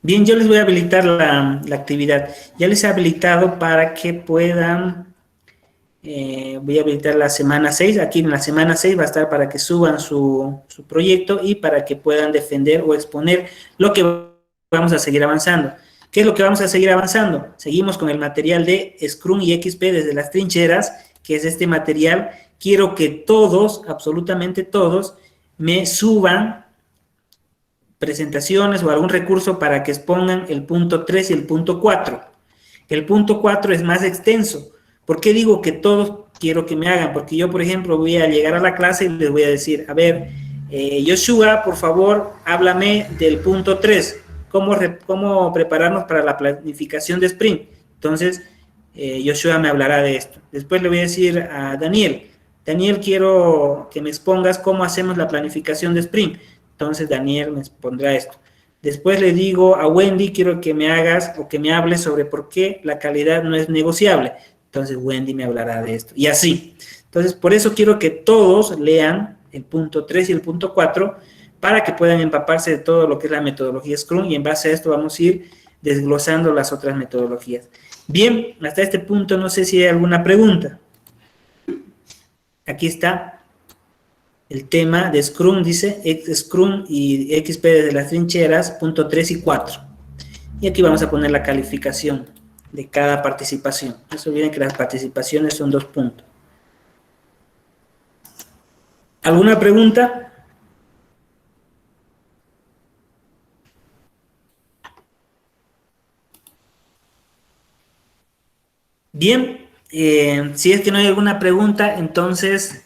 Bien, yo les voy a habilitar la actividad. Ya les he habilitado para que puedan... voy a habilitar la semana 6. Aquí en la semana 6 va a estar para que suban su proyecto y para que puedan defender o exponer lo que vamos a seguir avanzando. ¿Qué es lo que vamos a seguir avanzando? Seguimos con el material de Scrum y XP desde las trincheras, que es este material. Quiero que todos, absolutamente todos, me suban presentaciones o algún recurso para que expongan el punto 3 y el punto 4. El punto 4 es más extenso. ¿Por qué digo que todos quiero que me hagan? Porque yo, por ejemplo, voy a llegar a la clase y les voy a decir, a ver, Joshua, por favor, háblame del punto 3. ¿Cómo prepararnos para la planificación de sprint? Entonces, Joshua me hablará de esto. Después le voy a decir a Daniel, quiero que me expongas cómo hacemos la planificación de sprint. Entonces, Daniel me expondrá esto. Después le digo a Wendy, quiero que me hagas o que me hables sobre por qué la calidad no es negociable. Entonces, Wendy me hablará de esto. Y así. Entonces, por eso quiero que todos lean el punto 3 y el punto 4 para que puedan empaparse de todo lo que es la metodología Scrum y en base a esto vamos a ir desglosando las otras metodologías. Bien, hasta este punto no sé si hay alguna pregunta. Aquí está el tema de Scrum, dice Scrum y XP desde las trincheras, punto 3 y 4. Y aquí vamos a poner la calificación de cada participación. No se olviden que las participaciones son 2 puntos. ¿Alguna pregunta? Bien, si es que no hay alguna pregunta, entonces,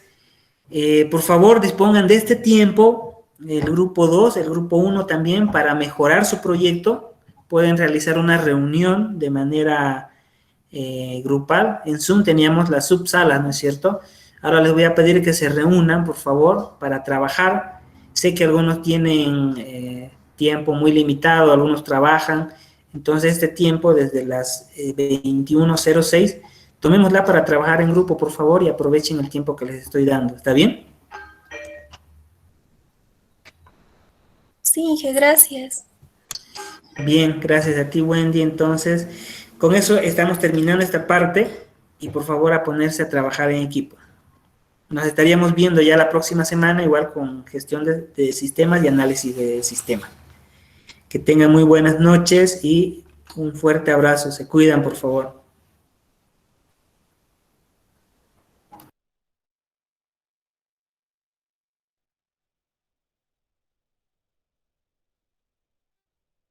por favor, dispongan de este tiempo, el grupo 2, el grupo 1 también, para mejorar su proyecto. Pueden realizar una reunión de manera grupal. En Zoom teníamos las subsalas, ¿no es cierto? Ahora les voy a pedir que se reúnan, por favor, para trabajar. Sé que algunos tienen tiempo muy limitado, algunos trabajan. Entonces, este tiempo, desde las 21:06, tomémosla para trabajar en grupo, por favor, y aprovechen el tiempo que les estoy dando. ¿Está bien? Sí, Inge, gracias. Bien, gracias a ti, Wendy. Entonces, con eso estamos terminando esta parte y por favor a ponerse a trabajar en equipo. Nos estaríamos viendo ya la próxima semana, igual con gestión de sistemas y análisis de sistemas. Que tengan muy buenas noches y un fuerte abrazo. Se cuidan, por favor.